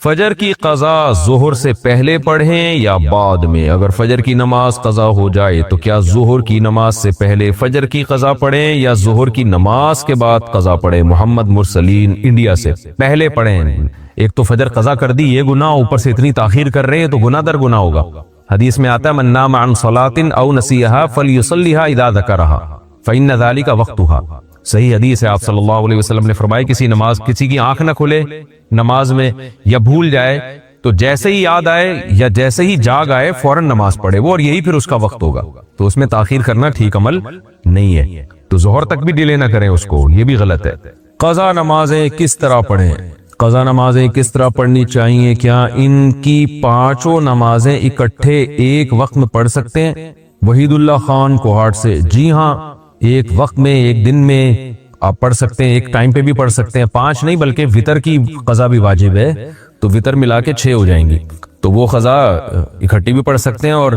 فجر کی قضا ظہر سے پہلے پڑھیں یا بعد میں؟ اگر فجر کی نماز قضا ہو جائے تو کیا ظہر کی نماز سے پہلے فجر کی قضا پڑھیں یا ظہر کی نماز کے بعد قضا پڑھیں؟ محمد مرسلین انڈیا سے، پہلے پڑھیں۔ ایک تو فجر قضا کر دی، یہ گناہ، اوپر سے اتنی تاخیر کر رہے ہیں تو گناہ در گناہ ہوگا۔ حدیث میں آتا ہے من نام عن صلاۃ او نسیھا فلیصلیھا اذا ذکرھا فإن ذلک وقتھا۔ صحیح حدیث ہے، آپ صلی اللہ علیہ وسلم نے فرمایا کسی کی آنکھ نہ کھلے نماز میں یا بھول جائے تو جیسے ہی یاد آئے یا جیسے ہی جاگ آئے فوراً نماز پڑھے وہ، اور یہی پھر اس کا وقت ہوگا۔ تو اس میں تاخیر کرنا ٹھیک عمل نہیں ہے، تو ظہر تک بھی ڈیلے نہ کریں اس کو، یہ بھی غلط ہے۔ قضا نمازیں کس طرح پڑھیں؟ قضا نمازیں کس طرح پڑھنی چاہیے؟ کیا ان کی پانچوں نمازیں اکٹھے ایک وقت میں پڑھ سکتے ہیں؟ وحید اللہ خان کوہاٹ سے، جی ہاں، ایک وقت میں، ایک دن میں آپ پڑھ سکتے ہیں، ایک ٹائم پہ بھی پڑھ سکتے ہیں۔ 5 نہیں بلکہ وتر کی قضا بھی واجب ہے، تو وتر ملا کے 6 ہو جائیں گی، تو وہ قضا اکٹھی بھی پڑھ سکتے ہیں۔ اور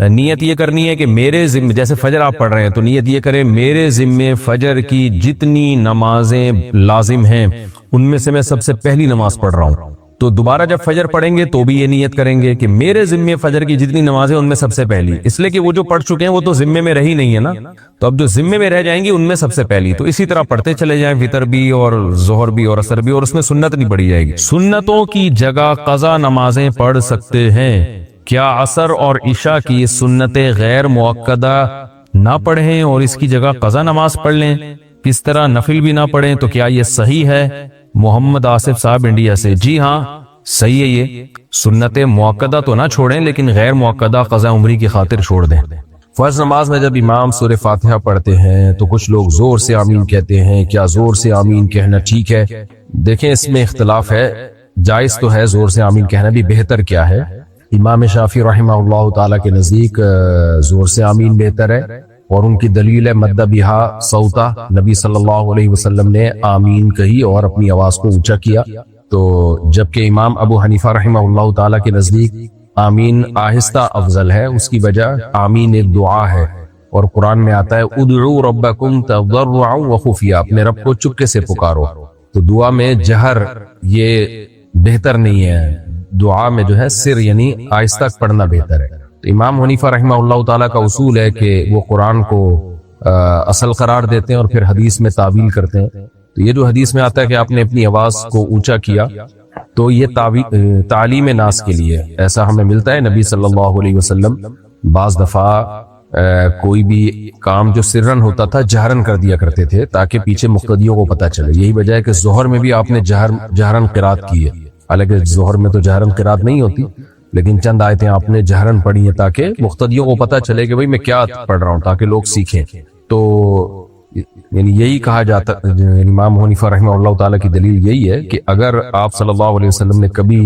نیت یہ کرنی ہے کہ میرے ذمے، جیسے فجر آپ پڑھ رہے ہیں تو نیت یہ کریں میرے ذمے فجر کی جتنی نمازیں لازم ہیں ان میں سے میں سب سے پہلی نماز پڑھ رہا ہوں۔ تو دوبارہ جب فجر پڑھیں گے تو بھی یہ نیت کریں گے کہ میرے ذمے فجر کی جتنی نمازیں ان میں سب سے پہلی، اس لیے کہ وہ جو پڑھ چکے ہیں وہ تو ذمے میں رہی نہیں ہے نا، تو اب جو ذمے میں رہ جائیں گی ان میں سب سے پہلی۔ تو اسی طرح پڑھتے چلے جائیں، وتر بھی اور ظہر بھی اور عصر بھی، اور اس میں سنت نہیں پڑھی جائے گی۔ سنتوں کی جگہ قضا نمازیں پڑھ سکتے ہیں، کیا عصر اور عشاء کی سنتیں غیر مؤکدہ نہ پڑھیں اور اس کی جگہ قضا نماز پڑھ لیں؟ کس طرح نفل بھی نہ پڑھیں تو کیا یہ صحیح ہے؟ محمد آصف صاحب انڈیا سے، جی ہاں صحیح ہے، یہ سنت مؤکدہ تو نہ چھوڑیں لیکن غیر مؤکدہ قضا عمری کی خاطر چھوڑ دیں۔ فرض نماز میں جب امام سورہ فاتحہ پڑھتے ہیں تو کچھ لوگ زور سے آمین کہتے ہیں، کیا زور سے آمین کہنا ٹھیک ہے؟ دیکھیں اس میں اختلاف ہے، جائز تو ہے زور سے آمین کہنا بھی، بہتر کیا ہے؟ امام شافعی رحمہ اللہ تعالی کے نزدیک زور سے آمین بہتر ہے، اور ان کی دلیل ہے مد بہا صوتا، نبی صلی اللہ علیہ وسلم نے آمین کہی اور اپنی آواز کو اونچا کیا۔ تو جبکہ امام ابو حنیفہ رحمہ اللہ تعالی کے نزدیک آمین آہستہ افضل ہے، اس کی وجہ آمین ایک دعا ہے، اور قرآن میں آتا ہے ادعوا ربکم تضرعا وخفیا، اپنے رب کو چپکے سے پکارو۔ تو دعا میں جہر یہ بہتر نہیں ہے، دعا میں جو ہے سر یعنی آہستہ پڑھنا بہتر ہے۔ تو امام حنیفہ رحمہ اللہ تعالیٰ کا اصول ہے کہ وہ قرآن کو اصل قرار دیتے ہیں اور پھر حدیث میں تعویل کرتے ہیں۔ تو یہ جو حدیث میں آتا ہے کہ آپ نے اپنی آواز کو اونچا کیا، تو یہ تعلیم ناس کے لیے ایسا ہمیں ملتا ہے۔ نبی صلی اللہ علیہ وسلم بعض دفعہ کوئی بھی کام جو سرن ہوتا تھا جہرن کر دیا کرتے تھے تاکہ پیچھے مقتدیوں کو پتہ چلے۔ یہی وجہ ہے کہ ظہر میں بھی آپ نے جہرن قرات کی ہے، حالانکہ ظہر میں تو جہرن قرات نہیں ہوتی، لیکن چند آیتیں آپ نے جہرن پڑھی ہیں تاکہ مقتدیوں کو پتہ چلے کہ بھئی میں کیا پڑھ رہا ہوں، تاکہ لوگ سیکھیں۔ تو یعنی یہی کہا جاتا، امام حنیفہ رحمہ اللہ تعالیٰ کی دلیل یہی ہے کہ اگر آپ صلی اللہ علیہ وسلم نے کبھی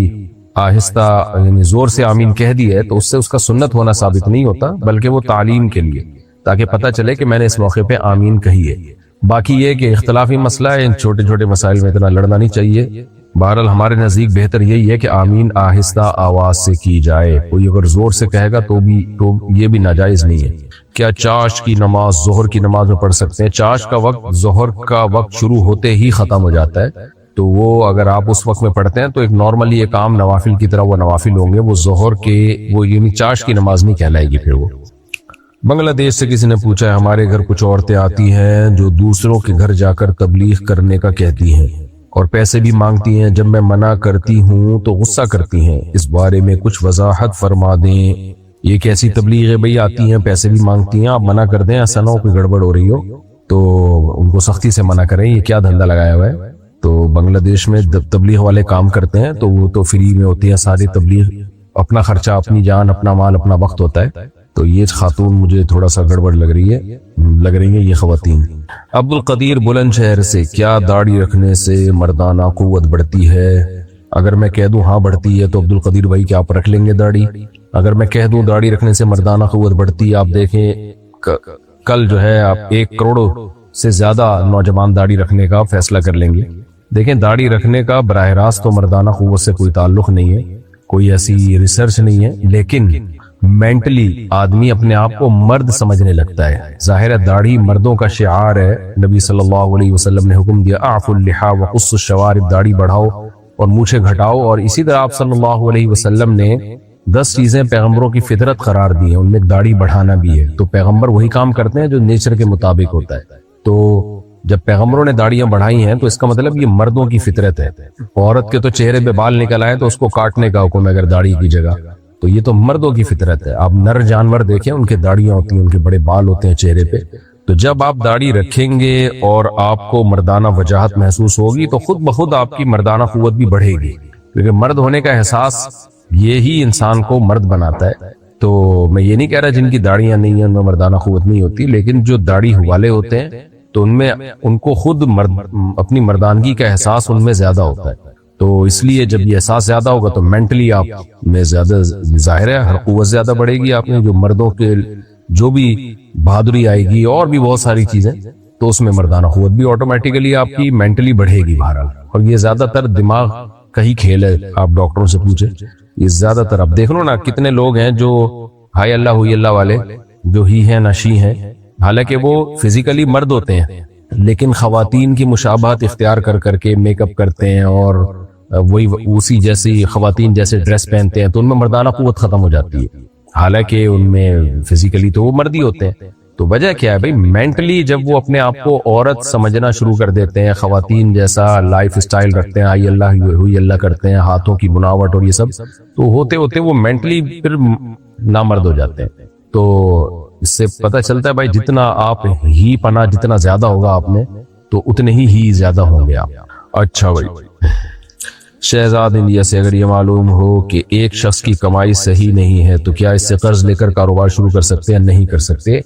آہستہ یعنی زور سے آمین کہہ دی ہے تو اس سے اس کا سنت ہونا ثابت نہیں ہوتا، بلکہ وہ تعلیم کے لیے، تاکہ پتہ چلے کہ میں نے اس موقع پہ آمین کہی ہے۔ باقی یہ کہ اختلافی مسئلہ ہے، ان چھوٹے چھوٹے مسائل میں اتنا لڑنا نہیں چاہیے۔ بہرحال ہمارے نزدیک بہتر یہی ہے کہ آمین آہستہ آواز سے کی جائے، کوئی اگر زور سے کہے گا تو یہ بھی ناجائز نہیں ہے۔ کیا چاش کی نماز ظہر کی نماز میں پڑھ سکتے ہیں؟ چاش کا وقت ظہر کا وقت شروع ہوتے ہی ختم ہو جاتا ہے، تو وہ اگر آپ اس وقت میں پڑھتے ہیں تو ایک نارملی یہ کام نوافل کی طرح وہ نوافل ہوں گے، وہ ظہر کے وہ یعنی چاش کی نماز نہیں کہلائے گی۔ پھر وہ بنگلہ دیش سے کسی نے پوچھا ہے، ہمارے گھر کچھ عورتیں آتی ہیں جو دوسروں کے گھر جا کر تبلیغ کرنے کا کہتی ہیں اور پیسے بھی مانگتی ہیں، جب میں منع کرتی ہوں تو غصہ کرتی ہیں، اس بارے میں کچھ وضاحت فرما دیں۔ یہ کیسی تبلیغ ہے بھئی؟ آتی ہیں پیسے بھی مانگتی ہیں، آپ منع کر دیں، ایسا نہ ہو کوئی گڑبڑ ہو رہی ہو تو ان کو سختی سے منع کریں، یہ کیا دھندا لگایا ہوا ہے؟ تو بنگلہ دیش میں تبلیغ والے کام کرتے ہیں تو وہ تو فری میں ہوتی ہے ساری تبلیغ، اپنا خرچہ، اپنی جان، اپنا مال، اپنا وقت ہوتا ہے۔ تو یہ خاتون مجھے تھوڑا سا گڑبڑ لگ رہی ہیں یہ خواتین۔ عبد القدیر بلند شہر سے، کیا داڑھی رکھنے سے مردانہ قوت بڑھتی ہے؟ اگر میں کہہ دوں ہاں بڑھتی ہے تو عبد القدیر بھائی کیا آپ رکھ لیں گے داڑھی؟ اگر میں کہہ دوں داڑھی رکھنے سے مردانہ قوت بڑھتی ہے، آپ دیکھیں کل جو ہے آپ 1 کروڑ سے زیادہ نوجوان داڑھی رکھنے کا فیصلہ کر لیں گے۔ دیکھیں داڑھی رکھنے کا براہ راست تو مردانہ قوت سے کوئی تعلق نہیں ہے، کوئی ایسی ریسرچ نہیں ہے، لیکن مینٹلی آدمی اپنے آپ کو مرد سمجھنے لگتا ہے۔ ظاہر ہے داڑھی مردوں کا شعار ہے، نبی صلی اللہ علیہ وسلم نے حکم دیا اعفوا اللحى وقصوا الشوارب، داڑھی بڑھاؤ اور مونچھیں گھٹاؤ. اور اسی طرح آپ صلی اللہ علیہ وسلم نے 10 چیزیں پیغمبروں کی فطرت قرار دی ہیں, ان میں داڑھی بڑھانا بھی ہے. تو پیغمبر وہی کام کرتے ہیں جو نیچر کے مطابق ہوتا ہے. تو جب پیغمبروں نے داڑیاں بڑھائی ہیں تو اس کا مطلب یہ مردوں کی فطرت ہے. عورت کے تو چہرے پہ بال نکل آئے تو اس کو کاٹنے کا حکم ہے اگر داڑھی کی جگہ, تو یہ تو مردوں کی فطرت ہے. آپ نر جانور دیکھیں, ان کے داڑیاں ہوتی ہیں, ان کے بڑے بال ہوتے ہیں چہرے پہ. تو جب آپ داڑھی رکھیں گے اور آپ کو مردانہ وجاہت محسوس ہوگی تو خود بخود آپ کی مردانہ قوت بھی بڑھے گی, کیونکہ مرد ہونے کا احساس یہی انسان کو مرد بناتا ہے. تو میں یہ نہیں کہہ رہا جن کی داڑیاں نہیں ہیں ان میں مردانہ قوت نہیں ہوتی, لیکن جو داڑھی والے ہوتے ہیں تو ان کو خود اپنی مردانگی کا احساس ان میں زیادہ ہوتا ہے. تو اس لیے جب یہ احساس زیادہ ہوگا تو مینٹلی آپ میں زیادہ ظاہر ہے ہر قوت زیادہ بڑھے گی آپ میں. جو مردوں کے جو بھی بہادری آئے گی اور بھی بہت ساری چیزیں, تو اس میں مردانہ قوت بھی آٹومیٹیکلی آپ کی مینٹلی بڑھے گی بہرحال. اور یہ زیادہ تر دماغ کا ہی کھیل ہے, آپ ڈاکٹروں سے پوچھیں. یہ زیادہ تر اب دیکھ لو نا کتنے لوگ ہیں جو ہائی اللہ ہوئی اللہ والے, جو ہی ہیں نہ شی ہیں, حالانکہ وہ فزیکلی مرد ہوتے ہیں لیکن خواتین کی مشابہت اختیار کر کر کے میک اپ کرتے ہیں اور وہی اسی جیسی خواتین جیسے ڈریس پہنتے ہیں, تو ان میں مردانہ قوت ختم ہو جاتی ہے, حالانکہ ان میں فزیکلی تو وہ مرد ہی ہوتے ہیں. تو وجہ کیا ہے بھائی, مینٹلی جب وہ اپنے آپ کو عورت سمجھنا شروع کر دیتے ہیں, خواتین جیسا لائف سٹائل رکھتے ہیں, آئی اللہ ہوئی اللہ کرتے ہیں, ہاتھوں کی بناوٹ اور یہ سب, تو ہوتے ہوتے وہ مینٹلی پھر نامرد ہو جاتے ہیں. تو اس سے پتہ چلتا ہے بھائی جتنا آپ ہی پنا جتنا زیادہ ہوگا آپ میں تو اتنے ہی زیادہ ہوں گے آپ. اچھا بھائی, شہزاد انڈیا سے اگر یہ معلوم ہو کہ ایک شخص کی کمائی صحیح نہیں ہے تو کیا اس سے قرض لے کر کاروبار شروع کر سکتے ہیں؟ نہیں کر سکتے.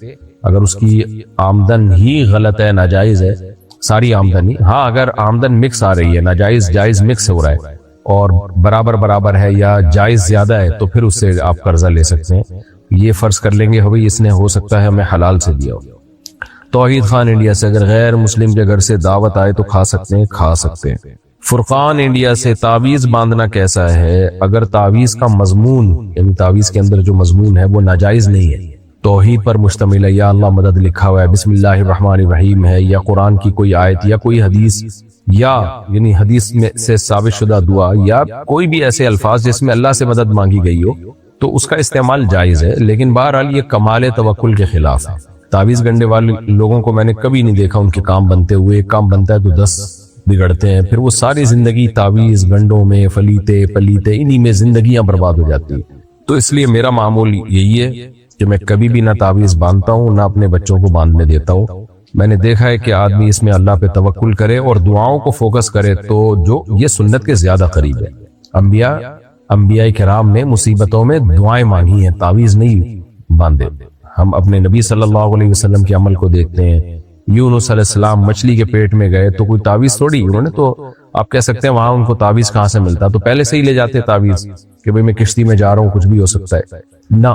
اگر اس کی آمدن ہی غلط ہے, ناجائز ہے, ساری آمدن ہی, ہاں اگر آمدن مکس آ رہی ہے, ناجائز جائز مکس ہو رہا ہے اور برابر ہے یا جائز زیادہ ہے, تو پھر اس سے آپ قرضہ لے سکتے ہیں. یہ فرض کر لیں گے بھائی اس نے ہو سکتا ہے ہمیں حلال سے دیا ہو. توحید خان انڈیا سے اگر غیر مسلم کے گھر سے دعوت آئے تو کھا سکتے ہیں؟ کھا سکتے ہیں. فرقان انڈیا سے تعویذ باندھنا کیسا ہے اگر تعویذ کا مضمون یعنی تعویذ کے اندر جو مضمون ہے وہ ناجائز نہیں ہے, توحید پر مشتمل ہے, یا اللہ مدد لکھا ہوا ہے, بسم اللہ الرحمن الرحیم ہے, یا قرآن کی کوئی آیت یا کوئی حدیث یا یعنی حدیث میں سے ثابت شدہ دعا یا کوئی بھی ایسے الفاظ جس میں اللہ سے مدد مانگی گئی ہو, تو اس کا استعمال جائز ہے. لیکن بہرحال یہ کمال توکل کے خلاف ہے. تعویذ گنڈے والے لوگوں کو میں نے کبھی نہیں دیکھا ان کے کام بنتے ہوئے, ایک کام بنتا ہے تو 10 بگڑتے ہیں, پھر وہ ساری زندگی تعویذ گنڈوں میں فلیتے پلیتے انہی میں زندگیاں برباد ہو جاتی ہیں. تو اس لیے میرا معمول یہی ہے کہ میں کبھی بھی نہ تعویذ باندھتا ہوں نہ اپنے بچوں کو باندھنے دیتا ہوں. میں نے دیکھا ہے کہ آدمی اس میں اللہ پہ توکل کرے اور دعاؤں کو فوکس کرے تو جو یہ سنت کے زیادہ قریب ہے. انبیاء کرام نے مصیبتوں میں دعائیں مانگی ہیں, تعویذ نہیں باندھے. ہم اپنے نبی صلی اللہ علیہ وسلم کے عمل کو دیکھتے ہیں. یونس علیہ السلام مچھلی کے پیٹ میں گئے تو کوئی تعویذ تھوڑی, انہوں نے تو آپ کہہ سکتے ہیں وہاں ان کو تعویذ کہاں سے ملتا, تو پہلے سے ہی لے جاتے تعویذ کہ بھئی میں کشتی میں جا رہا ہوں کچھ بھی ہو سکتا ہے. نہ,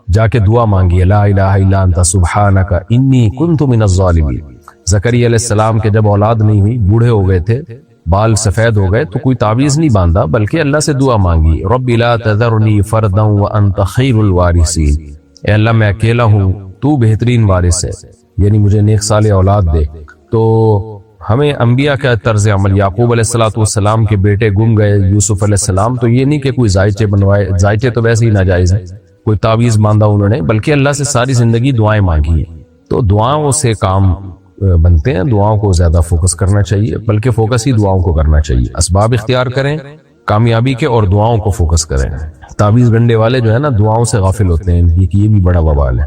جا کے دعا مانگی, لا الہ الا انت سبحانک انی کنت من الظالمین. زکریا علیہ السلام کے جب اولاد نہیں ہوئی, بوڑھے ہو گئے تھے, بال سفید ہو گئے, تو کوئی تعویذ نہیں باندھا بلکہ اللہ سے دعا مانگی, رب لا تذرنی فردا وانت خیر الوارثین, اے اللہ میں اکیلا ہوں تو بہترین وارث ہے, یعنی مجھے نیک صالح اولاد دے. تو ہمیں انبیاء کا طرز عمل, یعقوب علیہ السلام کے بیٹے گم گئے, یوسف علیہ السلام, تو یہ نہیں کہ کوئی زائچے بنوائے, زائچے تو ویسے ہی ناجائز ہیں, کوئی تعویذ باندھا انہوں نے, بلکہ اللہ سے ساری زندگی دعائیں مانگی ہیں. تو دعاؤں سے کام بنتے ہیں, دعاؤں کو زیادہ فوکس کرنا چاہیے, بلکہ فوکس ہی دعاؤں کو کرنا چاہیے. اسباب اختیار کریں کامیابی کے اور دعاؤں کو فوکس کریں. تعویذ گنڈے والے جو ہے نا دعاؤں سے غافل ہوتے ہیں, یہ بھی بڑا وبال ہے.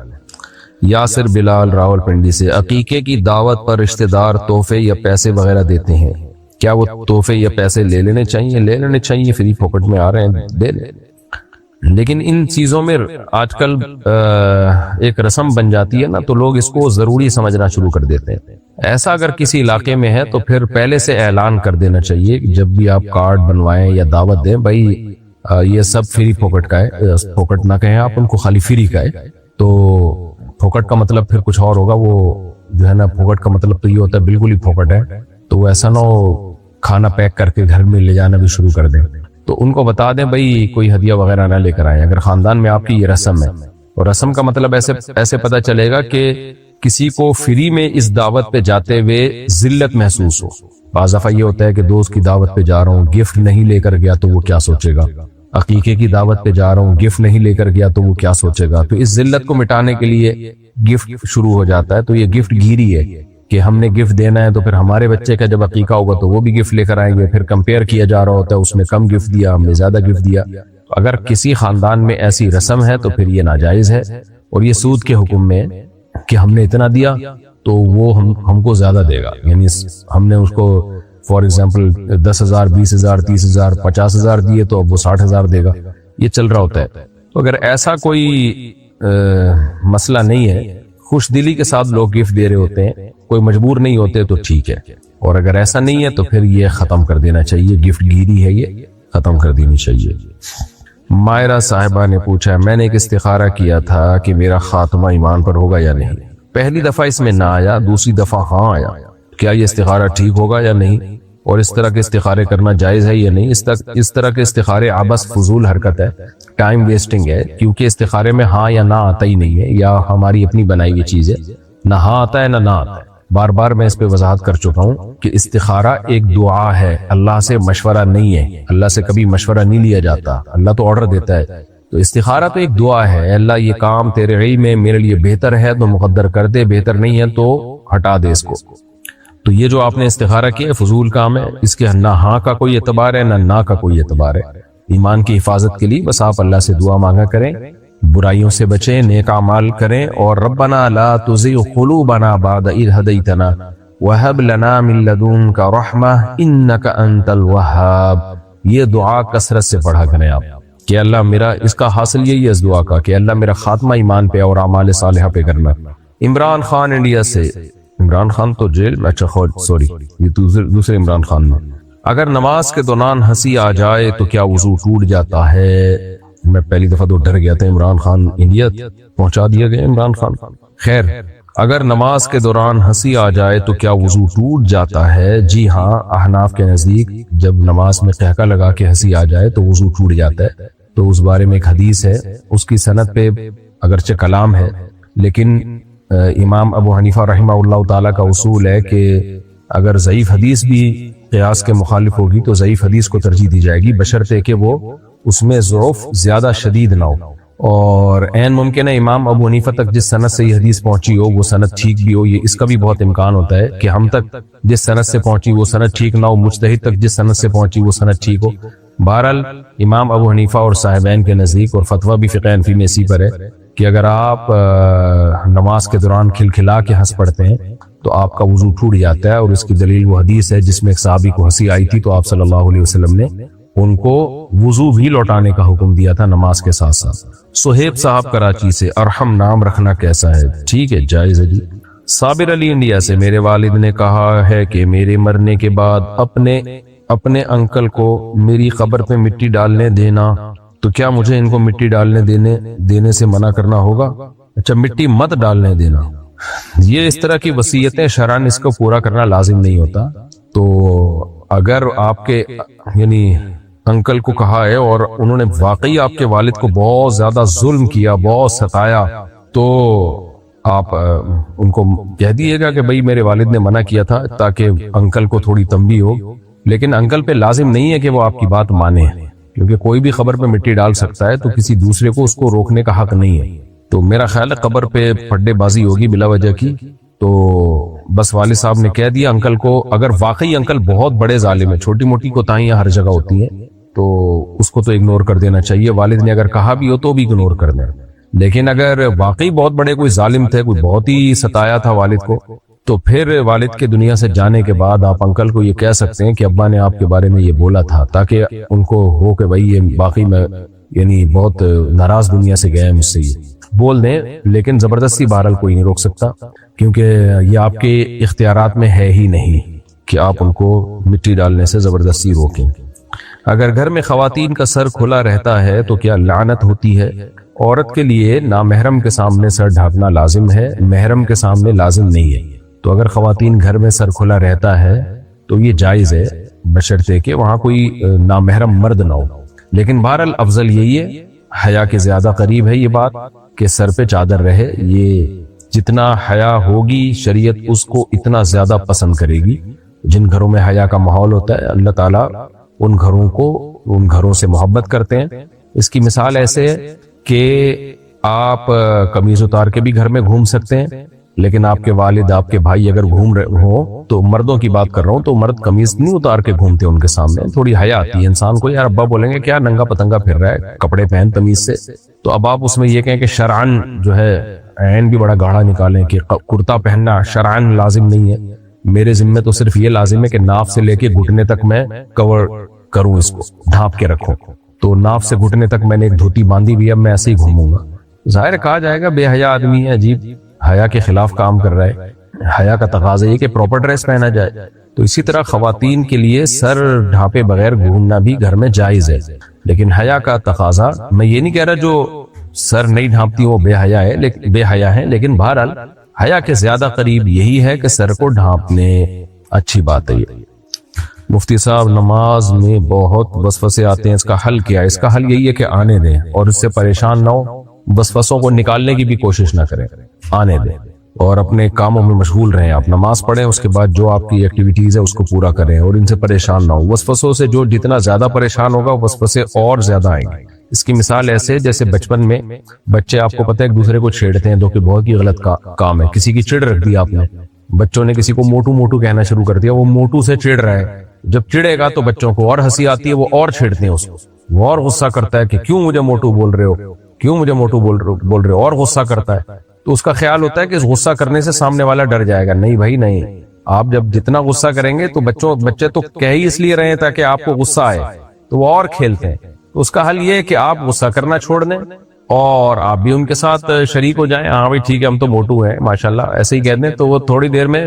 یاسر بلال راول پنڈی سے عقیقے کی دعوت پر رشتہ دار تحفے یا پیسے وغیرہ دیتے ہیں, کیا وہ تحفے یا پیسے لے لینے چاہیے؟ لے لینے چاہیے, فری پاکٹ میں آ رہے ہیں دے لیں. لیکن ان چیزوں میں آج کل ایک رسم بن جاتی ہے نا, تو لوگ اس کو ضروری سمجھنا شروع کر دیتے ہیں. ایسا اگر کسی علاقے میں ہے تو پھر پہلے سے اعلان کر دینا چاہیے کہ جب بھی آپ کارڈ بنوائیں یا دعوت دیں, بھائی یہ سب فری پاکٹ کا ہے, پاکٹ نہ کہیں آپ ان کو, خالی فری کا ہے. تو پھوکٹ کا مطلب پھر کچھ اور ہوگا, وہ جو ہے نا پھوکٹ کا مطلب تو یہ ہوتا ہے بالکل ہی پھوکٹ ہے, تو وہ ایسا نہ ہو کھانا پیک کر کے گھر میں لے جانا بھی شروع کر دیں. تو ان کو بتا دیں بھائی کوئی ہدیہ وغیرہ نہ لے کر آئیں اگر خاندان میں آپ کی یہ رسم ہے. اور رسم کا مطلب ایسے پتہ چلے گا کہ کسی کو فری میں اس دعوت پہ جاتے ہوئے ذلت محسوس ہو, بعض دفعہ یہ ہوتا ہے کہ دوست کی دعوت پہ جا رہا ہوں، گفٹ نہیں لے کر گیا تو وہ کیا سوچے گا، عقیقے کی دعوت پہ جا رہا ہوں، گفٹ نہیں لے کر گیا تو وہ کیا سوچے گا. تو اس ذلت کو مٹانے کے لیے گفٹ شروع ہو جاتا ہے. تو یہ گفٹ گیری ہے کہ ہم نے گفٹ دینا ہے، تو پھر ہمارے بچے کا جب عقیقہ ہوگا تو وہ بھی گفٹ لے کر آئیں گے، پھر کمپیئر کیا جا رہا ہوتا ہے، اس نے کم گفٹ دیا، ہم نے زیادہ گفٹ دیا. اگر کسی خاندان میں ایسی رسم ہے تو پھر یہ ناجائز ہے، اور یہ سود کے حکم میں کہ ہم نے اتنا دیا تو وہ ہم کو زیادہ دے گا. یعنی ہم نے اس کو فار ایگزامپل 10,000 20,000 30,000 50,000 دیے تو اب وہ 60,000 دے گا. یہ چل رہا ہوتا ہے. تو اگر ایسا کوئی مسئلہ نہیں ہے، خوش دلی کے ساتھ لوگ گفٹ دے رہے ہوتے ہیں، کوئی مجبور نہیں ہوتے تو ٹھیک ہے. اور اگر ایسا نہیں ہے تو پھر یہ ختم کر دینا چاہیے. گفٹ گیری ہے، یہ ختم کر دینی چاہیے. مائرہ صاحبہ نے پوچھا، میں نے ایک استخارہ کیا تھا کہ میرا خاتمہ ایمان پر ہوگا یا نہیں. پہلی دفعہ اس میں نہ آیا، دوسری دفعہ ہاں آیا. کیا یہ استخارہ ٹھیک ہوگا یا نہیں، اور اس طرح کے استخارے کرنا جائز ہے یا نہیں. اس طرح کے استخارے عبث فضول حرکت ہے، ٹائم ویسٹنگ ہے، کیونکہ استخارے میں ہاں یا نہ آتا ہی نہیں ہے، یا ہماری اپنی بنائی ہوئی چیز ہے. نہ ہاں آتا ہے نہ آتا ہے. بار بار میں اس پہ وضاحت کر چکا ہوں کہ استخارہ ایک دعا ہے، اللہ سے مشورہ نہیں ہے. اللہ سے کبھی مشورہ نہیں لیا جاتا، اللہ تو آرڈر دیتا ہے. تو استخارہ تو ایک دعا ہے، اللہ یہ کام تیرے علم میں میرے لیے بہتر ہے تو مقدر کر دے، بہتر نہیں ہے تو ہٹا دے اس کو. تو یہ جو آپ نے استخارہ کیا فضول کام ہے، اس کے نہ ہاں کا کوئی اعتبار ہے نہ کا کوئی اعتبار ہے. ایمان کی حفاظت کے لیے بس آپ اللہ سے دعا مانگا کریں، برائیوں سے بچیں، نیک اعمال کریں، اور ربنا لا تزغ قلوبنا بعد اذ ہدیتنا وہب لنا من لدنک رحمہ انک انت الوہاب. یہ دعا کثرت سے پڑھا کریں آپ کہ اللہ میرا، اس کا حاصل یہی ہے اس دعا کا کہ اللہ میرا خاتمہ ایمان پہ اور اعمال صالحہ پہ کرنا. عمران خان انڈیا سے. عمران خان تو جیل میں، اچھا سوری یہ دوسرے عمران خان میں. اگر نماز کے دوران ہنسی آ جائے تو کیا وضو ٹوٹ جاتا ہے؟ میں پہلی دفعہ تو ڈر گیا تھا. عمران خان انڈیا پہنچا دیا گیا. عمران خان خیر، اگر نماز کے دوران ہنسی آ جائے تو کیا وضو ٹوٹ جاتا ہے؟ جی ہاں، احناف کے نزدیک جب نماز میں قہقہ لگا کے ہنسی آ جائے تو وضو ٹوٹ جاتا ہے. تو اس بارے میں ایک حدیث ہے، اس کی سند پہ اگرچہ کلام ہے، لیکن امام ابو حنیفہ رحمہ اللہ تعالیٰ کا اصول ہے کہ اگر ضعیف حدیث بھی قیاس کے مخالف ہوگی تو ضعیف حدیث کو ترجیح دی جائے گی، بشرطے کہ وہ اس میں ضعف زیادہ شدید نہ ہو. اور عین ممکن ہے امام ابو حنیفہ تک جس سند سے یہ حدیث پہنچی ہو وہ سند ٹھیک بھی ہو. یہ اس کا بھی بہت امکان ہوتا ہے کہ ہم تک جس سند سے پہنچی وہ سند ٹھیک نہ ہو، مجتہد تک جس سند سے پہنچی وہ سند ٹھیک ہو. بہرحال امام ابو حنیفہ اور صاحبین کے نزدیک، اور فتویٰ بھی فقہ حنفی میں اسی پر ہے کہ اگر آپ نماز کے دوران کھلکھلا کے ہنس پڑتے ہیں تو آپ کا وضو ٹوٹ جاتا ہے. اور اس کی دلیل وہ حدیث ہے جس میں ایک صحابی کو ہنسی آئی تھی تو آپ صلی اللہ علیہ وسلم نے ان کو وضو بھی لوٹانے کا حکم دیا تھا نماز کے ساتھ ساتھ. سہیب صاحب کراچی سے، ارحم نام رکھنا کیسا ہے؟ ٹھیک ہے، جائز ہے جی. صابر علی انڈیا سے، میرے والد نے کہا ہے کہ میرے مرنے کے بعد اپنے انکل کو میری قبر پہ مٹی ڈالنے دینا، تو کیا مجھے ان کو مٹی ڈالنے دینے سے منع کرنا ہوگا؟ اچھا، مٹی مت ڈالنے دینا. یہ اس طرح کی وصیتیں شرعاً اس کو پورا کرنا لازم نہیں ہوتا. تو اگر آپ کے یعنی انکل کو کہا ہے اور انہوں نے واقعی آپ کے والد کو بہت زیادہ ظلم کیا، بہت ستایا، تو آپ ان کو کہہ دیے گا کہ بھئی میرے والد نے منع کیا تھا، تاکہ انکل کو تھوڑی تنبیہ ہو. لیکن انکل پہ لازم نہیں ہے کہ وہ آپ کی بات مانے، کیونکہ کوئی بھی قبر پہ مٹی ڈال سکتا ہے، تو کسی دوسرے کو اس کو روکنے کا حق نہیں ہے. تو میرا خیال ہے قبر پہ پھڈے بازی ہوگی بلا وجہ کی. تو بس والد صاحب نے کہہ دیا انکل کو. اگر واقعی انکل بہت بڑے ظالم ہیں، چھوٹی موٹی کوتاہیاں ہر جگہ ہوتی ہیں، تو اس کو تو اگنور کر دینا چاہیے. والد نے اگر کہا بھی ہو تو بھی اگنور کر دیں. لیکن اگر واقعی بہت بڑے کوئی ظالم تھے، کوئی بہت ہی ستایا تھا والد کو، تو پھر والد کے دنیا سے جانے کے بعد آپ انکل کو یہ کہہ سکتے ہیں کہ ابا نے آپ کے بارے میں یہ بولا تھا، تاکہ ان کو ہو کہ بھائی یہ باقی میں یعنی بہت ناراض دنیا سے گیا ہے مجھ سے، یہ بول دیں. لیکن زبردستی بہرحال کوئی نہیں روک سکتا، کیونکہ یہ آپ کے اختیارات میں ہے ہی نہیں کہ آپ ان کو مٹی ڈالنے سے زبردستی روکیں. اگر گھر میں خواتین کا سر کھلا رہتا ہے تو کیا لعنت ہوتی ہے؟ عورت کے لیے نامحرم کے سامنے سر ڈھانپنا لازم ہے، محرم کے سامنے لازم نہیں ہے. تو اگر خواتین گھر میں سر کھلا رہتا ہے تو یہ جائز ہے، بشرطے کہ وہاں کوئی نامحرم مرد نہ ہو. لیکن بہرحال افضل یہی ہے، حیا کے زیادہ قریب ہے یہ بات کہ سر پہ چادر رہے. یہ جتنا حیا ہوگی شریعت اس کو اتنا زیادہ پسند کرے گی. جن گھروں میں حیا کا ماحول ہوتا ہے اللہ تعالیٰ ان گھروں سے محبت کرتے ہیں۔ اس کی مثال ایسے ہے کہ آپ قمیض اتار کے بھی گھر میں گھوم سکتے ہیں، لیکن آپ کے والد آپ کے بھائی اگر گھوم رہے ہوں، تو مردوں کی بات کر رہا ہوں، تو مرد قمیض نہیں اتار کے گھومتے ان کے سامنے، تھوڑی حیا آتی ہے انسان کو، یار ابا بولیں گے کیا ننگا پتنگا پھر رہا ہے، کپڑے پہن تمیز سے۔ تو اب آپ اس میں یہ کہیں کہ شرعن جو ہے عین بھی بڑا گاڑھا نکالیں کہ کرتا پہننا شرعن لازم نہیں ہے، میرے ذمہ تو صرف یہ لازم ہے کہ ناف سے لے کے گھٹنے تک میں کور کروں، اس کو ڈھانپ کے رکھوں، تو ناف سے گھٹنے تک میں نے ایک دھوتی باندھی بھی، اب میں ایسے ہی گھوموں گا۔ ظاہر کہا جائے گا بے حیا آدمی ہے، عجیب حیا کے خلاف کام کر رہا ہے۔ حیا کا تقاضا یہ کہ پراپر ڈریس پہنا جائے، تو اسی طرح خواتین کے لیے سر ڈھانپے بغیر گھومنا بھی گھر میں جائز ہے، لیکن حیا کا تقاضا، میں یہ نہیں کہہ رہا جو سر نہیں ڈھانپتی وہ بے حیا ہے، بے حیا ہے، لیکن بہرحال حیا کے زیادہ قریب یہی ہے کہ سر کو ڈھانپنے، اچھی بات ہے یہ۔ مفتی صاحب نماز میں بہت وسوسے آتے ہیں، اس کا حل کیا ہے؟ اس کا حل یہی ہے کہ آنے دیں اور اس سے پریشان نہ ہو، وسوسوں کو نکالنے کی بھی کوشش نہ کریں، آنے دیں اور اپنے کاموں میں مشغول رہیں۔ آپ نماز پڑھیں، اس کے بعد جو آپ کی ایکٹیویٹیز ہے اس کو پورا کریں اور ان سے پریشان نہ ہو۔ وسوسوں سے جو جتنا زیادہ پریشان ہوگا وسوسے اور زیادہ آئیں گے۔ اس کی مثال ایسے جیسے بچپن میں بچے آپ کو پتہ ہے ایک دوسرے کو چھیڑتے ہیں، جو کہ بہت ہی غلط کام ہے۔ کسی کی چڑ رکھ دی آپ نے، بچوں نے کسی کو موٹو موٹو کہنا شروع کر دیا، وہ موٹو سے چڑ رہا ہے، جب چڑے گا تو بچوں کو اور ہنسی آتی ہے، وہ اور چھیڑتے ہیں اس کو، وہ اور غصہ کرتا ہے کہ کیوں مجھے موٹو بول رہے ہو، کیوں مجھے موٹو بول رہے ہو، اور غصہ کرتا ہے۔ تو اس کا خیال ہوتا ہے کہ اس غصہ کرنے سے سامنے والا ڈر جائے گا، نہیں بھائی نہیں، آپ جب جتنا غصہ کریں گے تو بچے تو کہہ ہی اس لیے رہے ہیں تاکہ آپ کو غصہ آئے، تو وہ اور کھیلتے ہیں۔ تو اس کا حل یہ ہے کہ آپ غصہ کرنا چھوڑ دیں اور آپ بھی ان کے ساتھ شریک ہو جائیں، ہاں بھائی ٹھیک ہے ہم تو موٹو ہیں ماشاءاللہ، ایسے ہی کہہ دیں، تو وہ تھوڑی دیر میں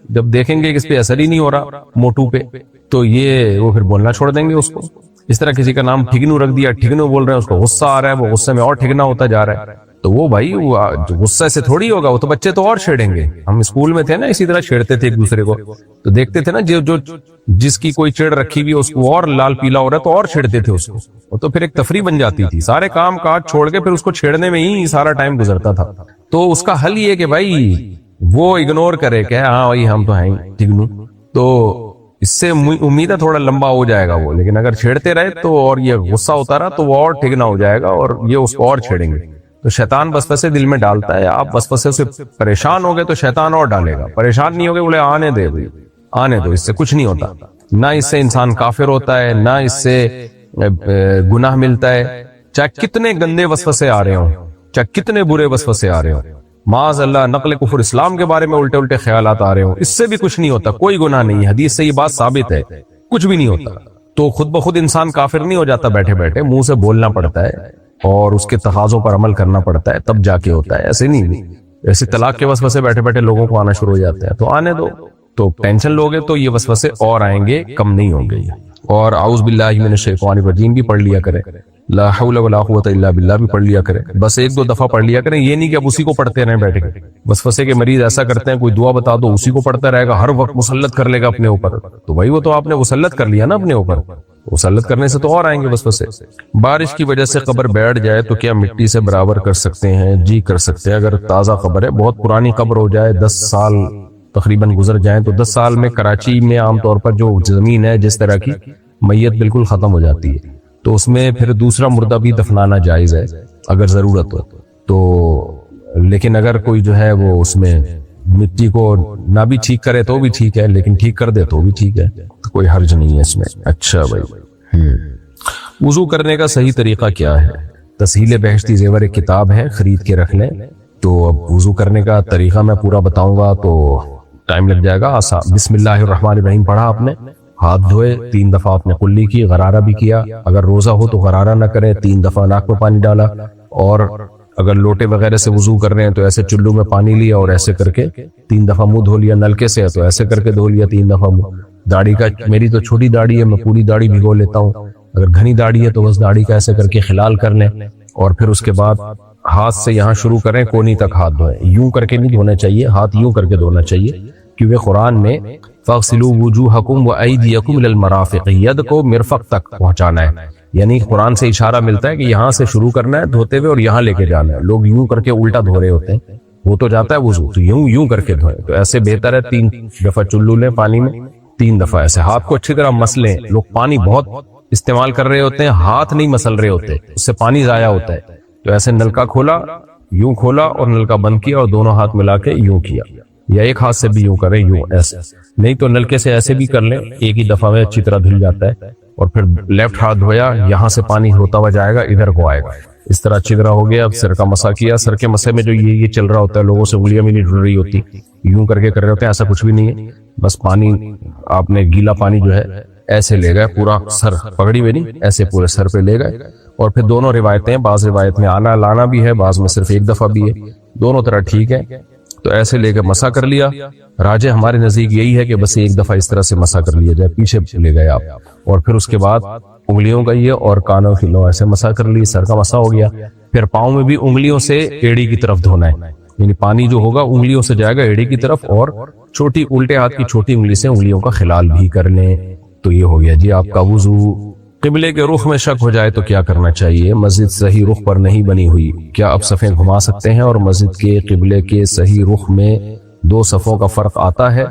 جب دیکھیں گے کہ اس پہ اثر ہی نہیں ہو رہا موٹو پہ، تو یہ وہ پھر بولنا چھوڑ دیں گے اس کو۔ اس طرح کسی کا نام ٹھگنو رکھ دیا، ٹھگنو بول رہے ہیں، اس کو غصہ آ رہا ہے، وہ غصے میں اور ٹھگنا ہوتا جا رہا ہے، تو وہ بھائی غصے سے تھوڑی ہوگا، وہ تو بچے تو اور چھیڑیں گے۔ ہم اسکول میں تھے نا، اسی طرح چھیڑتے تھے ایک دوسرے کو، تو دیکھتے تھے نا جو جس کی کوئی چڑ رکھی ہوئی اس کو اور لال پیلا ہو رہا ہے تو اور چھیڑتے تھے اس کو، وہ تو پھر ایک تفریح بن جاتی تھی، سارے کام کاج چھوڑ کے پھر اس کو چھیڑنے میں ہی سارا ٹائم گزرتا تھا۔ تو اس کا حل یہ کہ بھائی وہ اگنور کرے کہ ہاں بھائی ہم تو ہیں ٹھگنو، تو اس سے امید ہے تھوڑا لمبا ہو جائے گا وہ، لیکن اگر چھیڑتے رہے تو اور یہ غصہ ہوتا رہا تو وہ اور ٹھگنا ہو جائے گا اور یہ اس کو اور چھیڑیں گے۔ تو شیطان وسوسے دل میں ڈالتا ہے، آپ وسوسے سے پریشان ہو گئے تو شیطان اور ڈالے گا، پریشان نہیں ہوگے بولے آنے دے بھائی، آنے دو، اس سے کچھ نہیں ہوتا، نہ اس سے انسان کافر ہوتا ہے، نہ اس سے گناہ ملتا ہے، چاہے کتنے گندے وسوسے آ رہے ہوں، چاہے کتنے برے وسوسے آ رہے ہوں، معاذ اللہ نقل کفر اسلام کے بارے میں الٹے الٹے خیالات آ رہے ہوں، اس سے بھی کچھ نہیں ہوتا، کوئی گناہ نہیں ہے، حدیث سے یہ بات ثابت ہے، کچھ بھی نہیں ہوتا۔ تو خود بخود انسان کافر نہیں ہو جاتا، بیٹھے بیٹھے منہ سے بولنا پڑتا ہے اور اس کے تقاضوں پر عمل کرنا پڑتا ہے، تب جا کے ہوتا ہے، ایسے نہیں، ایسے طلاق کے وسوسے بیٹھے بیٹھے لوگوں کو آنا شروع ہو جاتے ہیں، تو آنے دو، تو ٹینشن لوگے تو یہ وسوسے اور آئیں گے، کم نہیں ہوں گے۔ اور اعوذ باللہ من الشیطان الرجیم بھی پڑھ لیا کریں، لا حول ولا قوت الا باللہ بھی پڑھ لیا کریں، بس ایک دو دفعہ پڑھ لیا کریں، یہ نہیں کہ اب اسی کو پڑھتے رہیں بیٹھ کے۔ وسوسے کے مریض ایسا کرتے ہیں، کوئی دعا بتا دو اسی کو پڑھتا رہے گا، ہر وقت مسلط کر لے گا اپنے اوپر، تو بھائی وہ تو آپ نے مسلط کر لیا نا اپنے اوپر، مسلط کرنے سے تو اور آئیں گے وسوسے۔ بارش کی وجہ سے قبر بیٹھ جائے تو کیا مٹی سے برابر کر سکتے ہیں؟ جی کر سکتے ہیں، اگر تازہ قبر ہے، بہت پرانی قبر ہو جائے، 10 سال تقریباً گزر جائیں، تو 10 سال میں کراچی میں عام طور پر جو زمین ہے جس طرح کی، میت بالکل ختم ہو جاتی ہے، تو اس میں پھر دوسرا مردہ بھی دفنانا جائز ہے اگر ضرورت ہو تو، لیکن اگر کوئی جو ہے وہ اس میں مٹی کو نہ بھی ٹھیک کرے تو بھی ٹھیک ہے، لیکن ٹھیک کر دے تو بھی ٹھیک ہے، کوئی حرج نہیں ہے اس میں۔ اچھا بھائی، وضو کرنے کا صحیح طریقہ کیا ہے؟ تسہیل بہشتی زیور ایک کتاب ہے، خرید کے رکھ لیں۔ تو اب وضو کرنے کا طریقہ میں پورا بتاؤں گا تو ٹائم لگ جائے گا۔ بسم اللہ الرحمن الرحیم پڑھا آپ نے، ہاتھ دھوئے، 3 دفعہ آپ نے قلی کی، غرارہ بھی کیا، اگر روزہ ہو تو غرارہ نہ کریں، 3 دفعہ ناک میں پانی ڈالا، اور اگر لوٹے وغیرہ سے وضو کر رہے ہیں تو ایسے چلو میں پانی لیا اور ایسے کر کے 3 دفعہ منہ دھو لیا، نلکے سے ہے تو ایسے کر کے دھو لیا 3 دفعہ منہ۔ داڑھی کا، میری تو چھوٹی داڑھی ہے، میں پوری داڑھی بھگو لیتا ہوں، اگر گھنی داڑھی ہے تو بس داڑھی کا ایسے کر کے خلال کر لیں، اور پھر اس کے بعد ہاتھ سے یہاں شروع کریں، کونی تک ہاتھ دھوئیں، یوں کر کے نہیں دھونا چاہیے، ہاتھ یوں کر کے دھونا چاہیے، کیونکہ قرآن میں فاغسلوا وجوہکم وایدیکم الی المرافق، ید کو مرفق تک پہنچانا ہے، یعنی قرآن سے اشارہ ملتا ہے کہ یہاں سے شروع کرنا ہے دھوتے ہوئے اور یہاں لے کے جانا ہے۔ لوگ یوں کر کے الٹا دھو رہے ہوتے ہیں، وہ تو جاتا ہے وضو، تو یوں کر کے دھوئیں، تو ایسے بہتر ہے 3 دفعہ چلو لیں پانی میں 3 دفعہ ایسے ہاتھ کو اچھی طرح مس لیں. لوگ پانی بہت استعمال کر رہے ہوتے ہیں, ہاتھ نہیں مسل رہے ہوتے, اس سے پانی ضائع ہوتا ہے. تو ایسے نلکا کھولا, یوں کھولا اور نلکا بند کیا اور دونوں ہاتھ ملا کے یوں کیا, یا ایک ہاتھ سے بھی یوں کریں, یوں ایسے. نہیں تو نلکے سے ایسے بھی کر لیں, ایک ہی دفعہ میں اچھی طرح دھل جاتا ہے. اور پھر لیفٹ ہاتھ دھویا, یہاں سے پانی ہوتا ہوا جائے گا, ادھر کو آئے گا, اس طرح اچھی طرح ہو گیا. اب سر کا مسا کیا, سر کے مسے میں جو یہ چل رہا ہوتا ہے, لوگوں سے انگلیاں بھی نہیں ڈھل رہی ہوتی, یوں کر کے کر رہے ہوتے ہیں, ایسا کچھ بھی نہیں ہے. بس پانی آپ نے گیلا پانی جو ہے ایسے لے گئے, پورا سر پگڑی میں نہیں, ایسے پورے سر پہ لے گئے. اور پھر دونوں روایتیں, بعض روایت میں آنا لانا بھی ہے, بعض میں صرف ایک دفعہ بھی ہے, دونوں طرح ٹھیک ہے. تو ایسے لے کے مسا کر لیا. راجح ہمارے نزدیک یہی ہے کہ بس ایک دفعہ اس طرح سے مسا کر لیا جائے, پیچھے لے گئے آپ, اور پھر اس کے بعد انگلیوں کا یہ اور کانوں کی لو ایسے مسا کر لی, سر کا مسا ہو گیا. پھر پاؤں میں بھی انگلیوں سے ایڑی کی طرف دھونا ہے, یعنی پانی جو ہوگا انگلیوں سے جائے گا ایڑی کی طرف, اور چھوٹی الٹے ہاتھ کی چھوٹی انگلی سے انگلیوں کا خلال بھی کر لیں. تو یہ ہو گیا جی آپ کا وضو. قبلے کے رخ میں شک ہو جائے تو کیا کرنا چاہیے؟ مسجد صحیح رخ پر نہیں بنی ہوئی, کیا اب صفیں گھما سکتے ہیں؟ اور مسجد کے قبلے کے صحیح رخ میں 2 صفوں کا فرق آتا ہے؟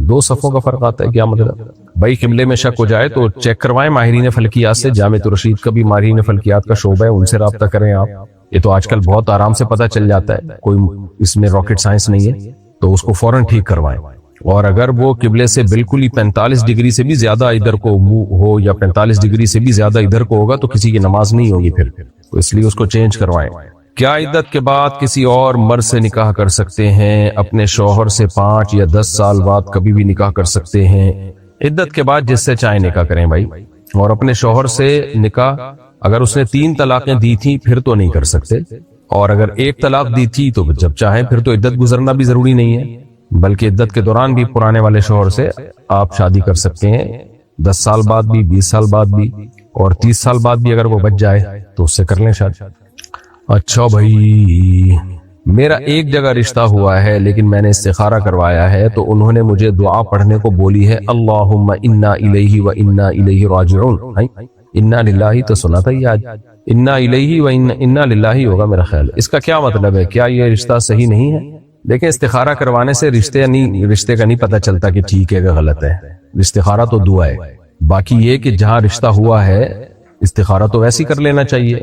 2 صفوں کا فرق آتا ہے کیا مطلب؟ بھائی قبلے میں شک ہو جائے تو چیک کروائیں ماہرین فلکیات سے. جامع الرشید کا بھی ماہرین فلکیات کا شعبہ ہے, ان سے رابطہ کریں آپ. یہ تو آج کل بہت آرام سے پتہ چل جاتا ہے, کوئی اس میں راکٹ سائنس نہیں ہے, تو اس کو فوراً ٹھیک کروائیں. اور اگر وہ قبلے سے بالکل ہی 45 ڈگری سے بھی زیادہ ادھر کو منہ ہو, یا 45 ڈگری سے بھی زیادہ ادھر کو ہوگا, تو کسی کی نماز نہیں ہوگی پھر, تو اس لیے اس کو چینج کروائیں. کیا عدت کے بعد کسی اور مرد سے نکاح کر سکتے ہیں؟ اپنے شوہر سے 5 یا 10 سال بعد کبھی بھی نکاح کر سکتے ہیں. عدت کے بعد جس سے چاہے نکاح کریں بھائی. اور اپنے شوہر سے نکاح اگر اس نے 3 طلاقیں دی تھیں پھر تو نہیں کر سکتے, اور اگر 1 طلاق دی تھی تو جب چاہیں پھر تو عدت گزرنا بھی ضروری نہیں ہے, بلکہ عدت کے دوران بھی پرانے والے شوہر سے آپ شادی کر سکتے ہیں, 10 سال بعد بھی, 20 سال بعد بھی, اور 30 سال بعد بھی اگر وہ بچ جائے تو اس سے کر لیں شادی. اچھا بھائی, میرا ایک جگہ رشتہ ہوا ہے لیکن میں نے استخارہ کروایا ہے, تو انہوں نے مجھے دعا پڑھنے کو بولی ہے, اللہم انا الیہ و انا الیہ راجعون. انا للہ تو سنا تھا یہ آج, انا الیہ و انا للہ ہوگا میرا خیال. اس کا کیا مطلب ہے؟ کیا یہ رشتہ صحیح نہیں ہے؟ دیکھیں, استخارہ کروانے سے رشتے کا نہیں پتہ چلتا کہ ٹھیک ہے کہ غلط ہے. استخارہ تو دعا ہے. باقی یہ کہ جہاں رشتہ ہوا ہے استخارہ تو ویسے ہی کر لینا چاہیے,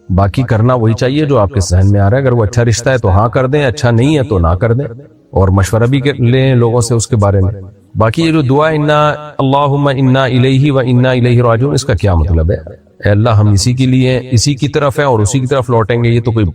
باقی کرنا وہی چاہیے جو آپ کے ذہن میں آ رہا ہے. اگر وہ اچھا رشتہ ہے تو ہاں کر دیں, اچھا نہیں ہے تو نہ کر دیں, اور مشورہ بھی لیں لوگوں سے اس کے بارے میں. باقی یہ جو دعا انا اللہم انا الیہ و انا الیہ راجعون, اس کا کیا مطلب ہے؟ اے اللہ ہم اسی کے لیے اسی کی طرف ہیں اور اسی کی طرف لوٹیں گے, یہ تو کوئی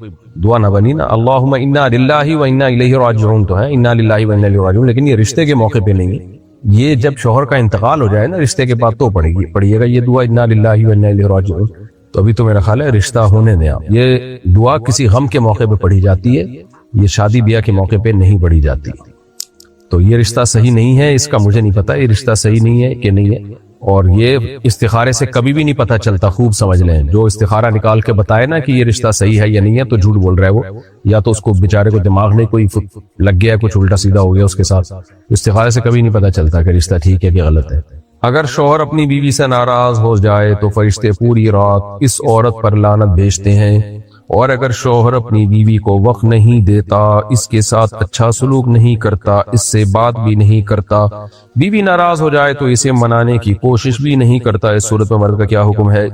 دعا نہ بنی نا. اللہم انا للہ و انا الیہ راجعون تو ہے, انا للہ و انا الیہ راجعون, لیکن یہ رشتے کے موقع پہ نہیں ہے. یہ جب شوہر کا انتقال ہو جائے نا رشتے کے بعد تو پڑھیے گا یہ دعا انا للہ و انا الیہ راجعون. تو ابھی تو میرا خیال ہے رشتہ ہونے دیں آپ. یہ دعا کسی غم کے موقع پہ پڑھی جاتی ہے, یہ شادی بیاہ کے موقع پہ نہیں پڑھی جاتی. تو یہ رشتہ صحیح نہیں ہے, اس کا مجھے نہیں پتا یہ رشتہ صحیح نہیں ہے کہ نہیں ہے. اور یہ استخارے سے کبھی بھی نہیں پتہ چلتا, خوب سمجھ لیں. جو استخارہ نکال کے بتائے نا کہ یہ رشتہ صحیح ہے یا نہیں ہے تو جھوٹ بول رہا ہے وہ, یا تو اس کو بیچارے کو دماغ میں کوئی لگ گیا ہے, کچھ الٹا سیدھا ہو گیا اس کے ساتھ. استخارے سے کبھی نہیں پتہ چلتا کہ رشتہ ٹھیک ہے کہ غلط ہے. اگر شوہر اپنی بیوی سے ناراض ہو جائے تو فرشتے پوری رات اس عورت پر لعنت بھیجتے ہیں, اور اگر شوہر اپنی بیوی کو وقت نہیں دیتا, اس کے ساتھ اچھا سلوک نہیں کرتا, اس سے بات بھی نہیں کرتا, بیوی ناراض ہو جائے تو اسے منانے کی کوشش بھی نہیں کرتا, اس صورت میں مرد کا کیا حکم ہے؟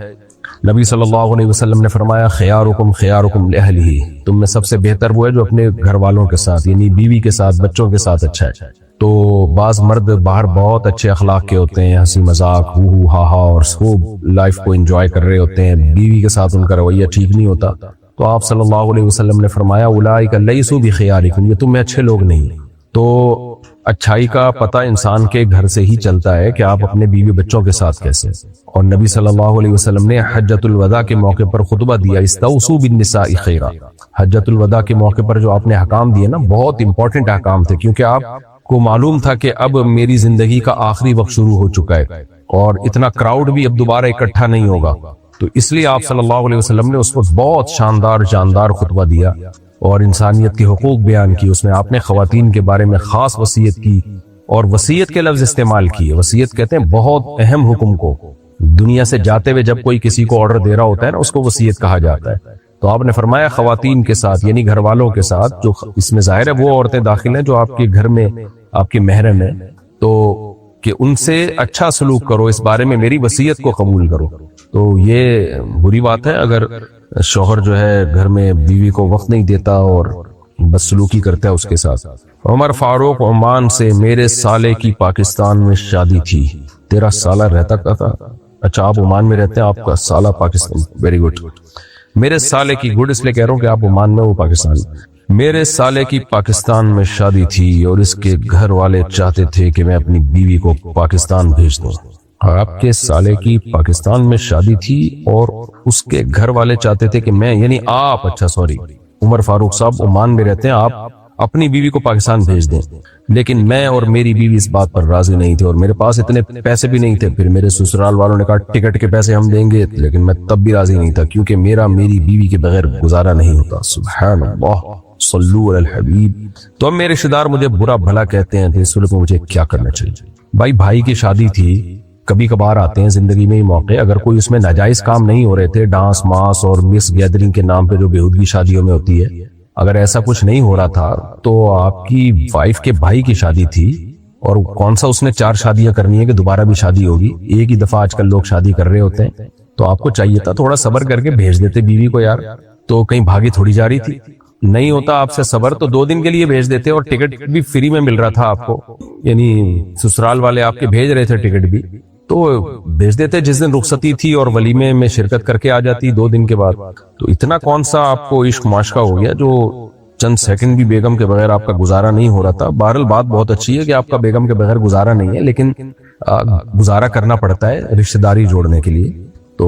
نبی صلی اللہ علیہ وسلم نے فرمایا خیارکم خیارکم لأہلہ, تم میں سب سے بہتر وہ ہے جو اپنے گھر والوں کے ساتھ یعنی بیوی کے ساتھ بچوں کے ساتھ اچھا ہے. تو بعض مرد باہر بہت اچھے اخلاق کے ہوتے ہیں, ہنسی مذاق ہو ہا ہا اور خوب لائف کو انجوائے کر رہے ہوتے ہیں, بیوی کے ساتھ ان کا رویہ ٹھیک نہیں ہوتا. تو آپ صلی اللہ علیہ وسلم نے فرمایا اولئک لیسوا بخیارکم, یہ تم میں اچھے لوگ نہیں. تو اچھائی کا پتہ انسان کے گھر سے ہی چلتا ہے کہ آپ اپنے بیوی بچوں کے ساتھ کیسے. اور نبی صلی اللہ علیہ وسلم نے حجۃ الوداع کے موقع پر خطبہ دیا, استوصوا بالنساء خیرا. حجۃ الوداع کے موقع پر جو آپ نے احکام دیے نا بہت امپورٹنٹ احکام تھے, کیونکہ آپ کو معلوم تھا کہ اب میری زندگی کا آخری وقت شروع ہو چکا ہے اور اتنا کراؤڈ بھی اب دوبارہ اکٹھا نہیں ہوگا. تو اس لیے آپ صلی اللہ علیہ وسلم نے اس وقت بہت شاندار جاندار خطبہ دیا اور انسانیت کے حقوق بیان کی. اس میں آپ نے خواتین کے بارے میں خاص وصیت کی, اور وصیت کے لفظ استعمال کیے. وصیت کہتے ہیں بہت اہم حکم کو, دنیا سے جاتے ہوئے جب کوئی کسی کو آرڈر دے رہا ہوتا ہے نا اس کو وصیت کہا جاتا ہے. تو آپ نے فرمایا خواتین کے ساتھ یعنی گھر والوں کے ساتھ, جو اس میں ظاہر ہے وہ عورتیں داخل ہیں جو آپ کے گھر میں آپ کے محرم ہیں, تو کہ ان سے اچھا سلوک کرو، اس بارے میں میری وصیت کو قبول کرو۔ تو یہ بری بات ہے اگر شوہر جو ہے گھر میں بیوی کو وقت نہیں دیتا اور بدسلوکی کرتا ہے اس کے ساتھ۔ عمر فاروق عمان سے، میرے سالے کی پاکستان میں شادی تھی۔ تیرا سالہ رہتا کا تھا؟ اچھا آپ عمان میں رہتے ہیں، آپ کا سالہ پاکستان، ویری گڈ۔ میرے سالے کی، گڈ اس لیے کہہ رہا ہوں کہ آپ عمان میں، وہ پاکستان میں۔ میرے سالے کی پاکستان میں شادی تھی اور اس کے گھر والے چاہتے تھے کہ میں اپنی بیوی کو پاکستان بھیج دوں۔ آپ کے سالے کی پاکستان میں شادی تھی اور اس کے گھر والے چاہتے تھے کہ میں، یعنی آپ، اچھا سوری عمر فاروق صاحب عمان میں رہتے ہیں، آپ اپنی بیوی کو پاکستان بھیج دیں، لیکن میں اور میری بیوی اس بات پر راضی نہیں تھے اور میرے پاس اتنے پیسے بھی نہیں تھے۔ پھر میرے سسرال والوں نے کہا ٹکٹ کے پیسے ہم دیں گے، لیکن میں تب بھی راضی نہیں تھا کیونکہ میری بیوی کے بغیر گزارا نہیں ہوتا۔ سبحان اللہ، صلو علی الحبیب۔ تو اب میرے رشتے دار مجھے برا بھلا کہتے ہیں، تو اس صورت میں مجھے کیا کرنا چاہیے؟ بھائی کی شادی تھی، کبھی کبھار آتے ہیں زندگی میں یہ موقع، اگر کوئی اس میں ناجائز کام نہیں ہو رہے تھے، ڈانس ماس اور مس گیدرنگ کے نام پہ جو بےہودگی شادیوں میں ہوتی ہے، اگر ایسا کچھ نہیں ہو رہا تھا تو آپ کی وائف کے بھائی کی شادی تھی، اور کون سا اس نے 4 شادیاں کرنی ہے کہ دوبارہ بھی شادی ہوگی؟ ایک ہی دفعہ آج کل لوگ شادی کر رہے ہوتے ہیں، تو آپ کو چاہیے تھا تھوڑا صبر کر کے بھیج دیتے بیوی کو یار، تو کہیں بھاگی تھوڑی جا رہی تھی؟ نہیں ہوتا آپ سے صبر تو 2 دن کے لیے بھیج دیتے، اور ٹکٹ بھی فری میں مل رہا تھا آپ کو، یعنی سسرال والے آپ کے بھیج رہے تھے ٹکٹ بھی، تو بھیج دیتے جس دن رخصتی تھی اور ولیمے میں شرکت کر کے آ جاتی 2 دن کے بعد۔ تو اتنا کون سا آپ کو عشق معاشقہ ہو گیا جو چند سیکنڈ بھی بیگم کے بغیر آپ کا گزارا نہیں ہو رہا تھا؟ بہرحال بات بہت اچھی ہے کہ آپ کا بیگم کے بغیر گزارا نہیں ہے، لیکن گزارا کرنا پڑتا ہے رشتہ داری جوڑنے کے لیے۔ تو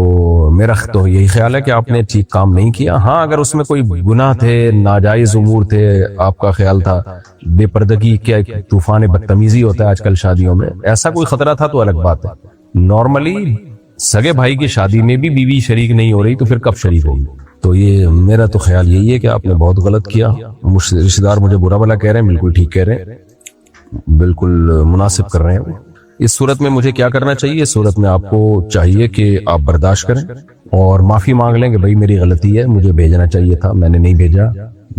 میرا تو یہی خیال ہے کہ آپ نے ٹھیک کام نہیں کیا۔ ہاں اگر اس میں کوئی گناہ تھے، ناجائز امور تھے، آپ کا خیال تھا بے پردگی، کیا طوفان بدتمیزی ہوتا ہے آج کل شادیوں میں، ایسا کوئی خطرہ تھا تو الگ بات ہے۔ نارملی سگے بھائی کی شادی میں بھی بیوی شریک نہیں ہو رہی تو پھر کب شریک ہوگی؟ تو یہ میرا تو خیال یہی ہے کہ آپ نے بہت غلط کیا۔ رشتہ دار مجھے برا بھلا کہہ رہے ہیں، بالکل ٹھیک کہہ رہے ہیں، بالکل مناسب کر رہے ہیں۔ اس صورت میں مجھے کیا کرنا چاہیے؟ اس صورت میں آپ کو چاہیے کہ آپ برداشت کریں اور معافی مانگ لیں کہ بھائی میری غلطی ہے، مجھے بھیجنا چاہیے تھا، میں نے نہیں بھیجا،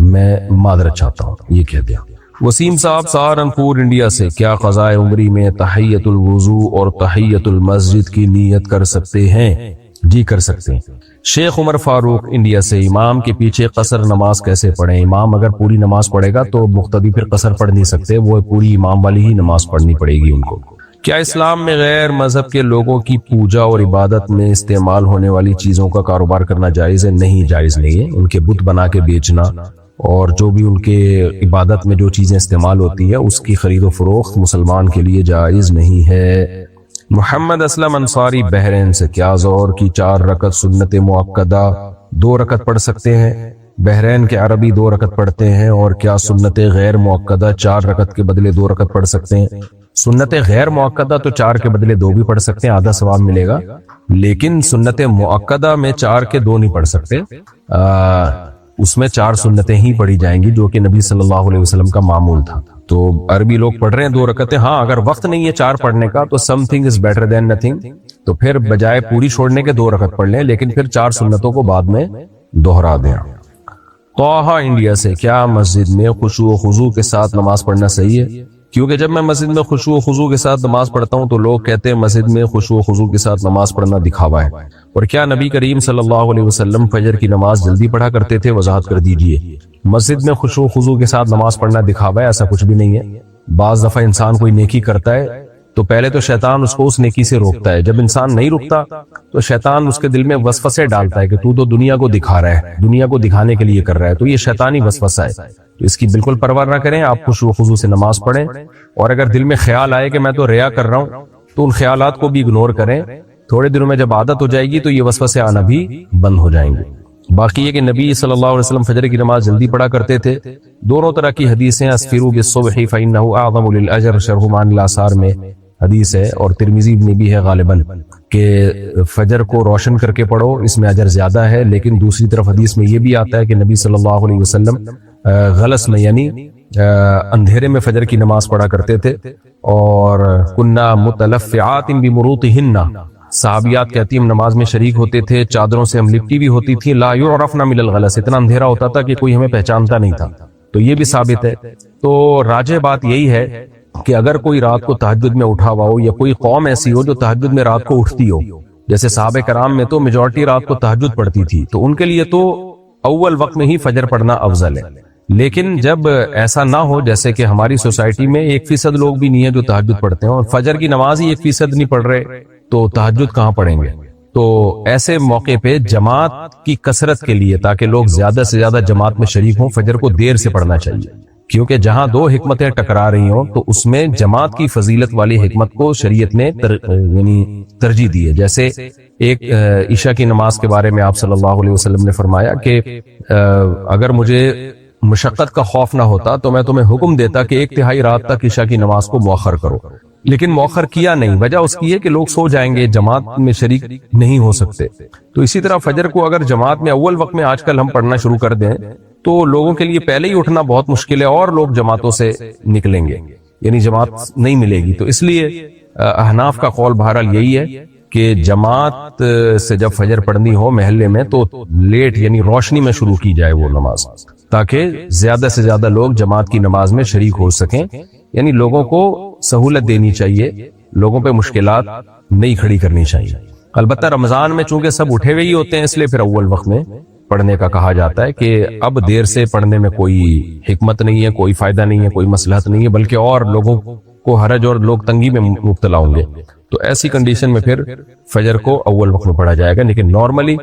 میں معذرت چاہتا ہوں، یہ کہہ دیا۔ وسیم صاحب سہارنپور انڈیا سے، کیا قضاء عمری میں تحیت الوضو اور تحیت المسجد کی نیت کر سکتے ہیں؟ جی کر سکتے ہیں۔ شیخ عمر فاروق انڈیا سے، امام کے پیچھے قصر نماز کیسے پڑھیں؟ امام اگر پوری نماز پڑھے گا تو مقتدی پھر قصر پڑھ نہیں سکتے، وہ پوری امام والی ہی نماز پڑھنی پڑے گی ان کو۔ کیا اسلام میں غیر مذہب کے لوگوں کی پوجا اور عبادت میں استعمال ہونے والی چیزوں کا کاروبار کرنا جائز ہے؟ نہیں، جائز نہیں ہے۔ ان کے بت بنا کے بیچنا اور جو بھی ان کے عبادت میں جو چیزیں استعمال ہوتی ہے اس کی خرید و فروخت مسلمان کے لیے جائز نہیں ہے۔ محمد اسلم انصاری بحرین سے، کیا ظہر کی 4 رکعت سنت مؤکدہ 2 رکعت پڑھ سکتے ہیں؟ بحرین کے عربی 2 رکعت پڑھتے ہیں، اور کیا سنت غیر مؤکدہ 4 رکعت کے بدلے 2 رکعت پڑھ سکتے ہیں؟ سنت غیر مؤکدہ تو 4 کے بدلے 2 بھی پڑھ سکتے ہیں، آدھا ثواب ملے گا، لیکن سنت مؤکدہ میں 4 کے 2 نہیں پڑھ سکتے، اس میں 4 سنتیں ہی پڑھی جائیں گی جو کہ نبی صلی اللہ علیہ وسلم کا معمول تھا۔ تو عربی لوگ پڑھ رہے ہیں 2 رکعتیں، ہاں اگر وقت نہیں ہے 4 پڑھنے کا تو some thing is better than nothing, تو پھر بجائے پوری چھوڑنے کے 2 رکعت پڑھ لیں، لیکن پھر 4 سنتوں کو بعد میں دوہرا دیں۔ طه انڈیا سے، کیا مسجد میں خشوع و خضوع کے ساتھ نماز پڑھنا صحیح ہے؟ کیونکہ جب میں مسجد میں خشوع و خضوع کے ساتھ نماز پڑھتا ہوں تو لوگ کہتے ہیں مسجد میں خشوع و خضوع کے ساتھ نماز پڑھنا دکھاوا ہے، اور کیا نبی کریم صلی اللہ علیہ وسلم فجر کی نماز جلدی پڑھا کرتے تھے؟ وضاحت کر دیجئے۔ مسجد میں خشوع و خضوع کے ساتھ نماز پڑھنا دکھاوا ہے، ایسا کچھ بھی نہیں ہے۔ بعض دفعہ انسان کوئی نیکی کرتا ہے تو پہلے تو شیطان اس کو اس نیکی سے روکتا ہے، جب انسان نہیں رکتا تو شیطان اس کے دل میں وسوسے ڈالتا ہے کہ تو دنیا کو دکھا رہا ہے، دنیا کو دکھانے کے لیے کر رہا ہے، تو یہ شیطانی وسوسہ ہے، تو اس کی بالکل پرواہ نہ کریں، آپ خشوع و خضوع سے نماز پڑھیں، اور اگر دل میں خیال آئے کہ میں تو ریا کر رہا ہوں تو ان خیالات کو بھی اگنور کریں، تھوڑے دنوں میں جب عادت ہو جائے گی تو یہ وسوسے آنا بھی بند ہو جائیں گے۔ باقی یہ کہ نبی صلی اللہ علیہ وسلم فجر کی نماز جلدی پڑھا کرتے تھے، دونوں طرح کی حدیثیں، اسفروا بالصبح فإنه أعظم للأجر، شرح معانی الآثار میں حدیث ہے، اور ترمذی میں بھی ہے غالباً کہ فجر کو روشن کر کے پڑھو، اس میں اجر زیادہ ہے، لیکن دوسری طرف حدیث میں یہ بھی آتا ہے کہ نبی صلی اللہ علیہ وسلم غلس میں یعنی اندھیرے میں فجر کی نماز پڑھا کرتے تھے، اور کننا متلفعات بمروطہن، صحابیات کہتی ہم نماز میں شریک ہوتے تھے، چادروں سے ہم لپٹی بھی ہوتی تھی، لا یعرفن من الغلس، اتنا اندھیرا ہوتا تھا کہ کوئی ہمیں پہچانتا نہیں تھا، تو یہ بھی ثابت ہے۔ تو راجح بات یہی ہے کہ اگر کوئی رات کو تہجد میں اٹھا ہوا ہو یا کوئی قوم ایسی ہو جو تہجد میں رات کو اٹھتی ہو، جیسے صحابہ کرام میں تو میجورٹی رات کو تہجد پڑھتی تھی، تو ان کے لیے تو اول وقت میں ہی فجر پڑھنا افضل ہے. لیکن جب ایسا نہ ہو، جیسے کہ ہماری سوسائٹی میں 1% لوگ بھی نہیں ہے جو تہجد پڑھتے ہیں اور فجر کی نماز ہی 1% نہیں پڑھ رہے، تو تہجد کہاں پڑھیں گے؟ تو ایسے موقع پہ جماعت کی کثرت کے لیے، تاکہ لوگ زیادہ سے زیادہ جماعت میں شریک ہوں، فجر کو دیر سے پڑھنا چاہیے. کیونکہ جہاں دو حکمتیں ٹکرا رہی ہوں تو اس میں جماعت کی فضیلت والی حکمت کو شریعت نے ترجیح دی ہے. جیسے ایک عشاء کی نماز کے بارے میں آپ صلی اللہ علیہ وسلم نے فرمایا کہ اگر مجھے مشقت کا خوف نہ ہوتا تو میں تمہیں حکم دیتا کہ 1/3 رات تک عشاء کی نماز کو مؤخر کرو، لیکن مؤخر کیا نہیں. وجہ اس کی ہے کہ لوگ سو جائیں گے، جماعت میں شریک نہیں ہو سکتے. تو اسی طرح فجر کو اگر جماعت میں اول وقت میں آج کل ہم پڑھنا شروع کر دیں تو لوگوں کے لیے پہلے ہی اٹھنا بہت مشکل ہے اور لوگ جماعتوں سے نکلیں گے، یعنی جماعت نہیں ملے گی. تو اس لیے احناف کا قول بہرحال یہی ہے کہ جماعت سے جب فجر پڑھنی ہو محلے میں تو لیٹ، یعنی روشنی میں شروع کی جائے وہ نماز، تاکہ زیادہ سے زیادہ لوگ جماعت کی نماز میں شریک ہو سکیں. یعنی لوگوں کو سہولت دینی چاہیے، لوگوں پہ مشکلات نہیں کھڑی کرنی چاہیے. البتہ رمضان میں چونکہ سب اٹھے ہوئے ہی ہوتے ہیں، اس لیے پھر اول وقت میں پڑھنے کا کہا جاتا ہے کہ اب دیر سے پڑھنے میں کوئی حکمت نہیں ہے، کوئی فائدہ نہیں ہے، کوئی مصلحت نہیں ہے، بلکہ اور لوگوں کو حرج اور لوگ تنگی میں مبتلا ہوں گے. تو ایسی کنڈیشن میں پھر فجر کو اول وقت میں پڑھا جائے گا. لیکن نارملی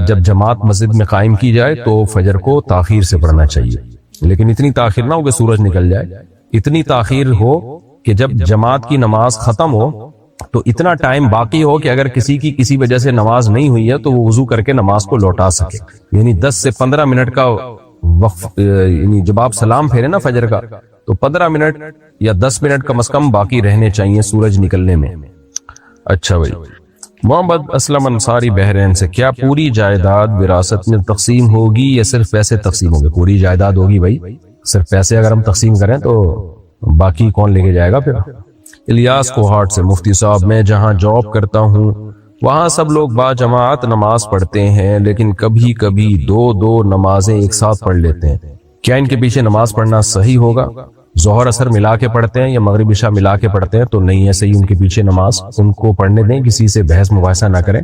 جب جماعت مسجد میں قائم کی جائے تو فجر کو تاخیر سے پڑھنا چاہیے، لیکن اتنی تاخیر نہ ہو کہ سورج نکل جائے، اتنی تاخیر ہو کہ جب جماعت کی نماز ختم ہو تو اتنا ٹائم باقی ہو کہ اگر کسی کی کسی وجہ سے نماز نہیں ہوئی ہے تو وہ وضو کر کے نماز کو لوٹا سکے. یعنی 10 سے 15 منٹ کا وقت، یعنی جب آپ سلام پھیرے نا فجر کا تو 15 منٹ یا 10 منٹ کم از کم باقی رہنے چاہیے سورج نکلنے میں. اچھا بھائی، محمد اسلم انصاری بحرین سے، کیا پوری جائیداد وراثت میں تقسیم ہوگی یا صرف پیسے تقسیم ہوگی؟ پوری جائیداد ہوگی بھائی، صرف پیسے اگر ہم تقسیم کریں تو باقی کون لے کے جائے گا پھر؟ الیاس کوہاٹ سے، مفتی صاحب میں جہاں جاب کرتا ہوں وہاں سب لوگ با جماعت نماز پڑھتے ہیں، لیکن کبھی کبھی دو نمازیں ایک ساتھ پڑھ لیتے ہیں. کیا ان کے پیچھے نماز پڑھنا صحیح ہوگا؟ ظہر اثر ملا کے پڑھتے ہیں یا مغرب عشاء ملا کے پڑھتے ہیں؟ تو نہیں ہے صحیح ان کے پیچھے نماز، ان کو پڑھنے دیں، کسی سے بحث مباحثہ نہ کریں.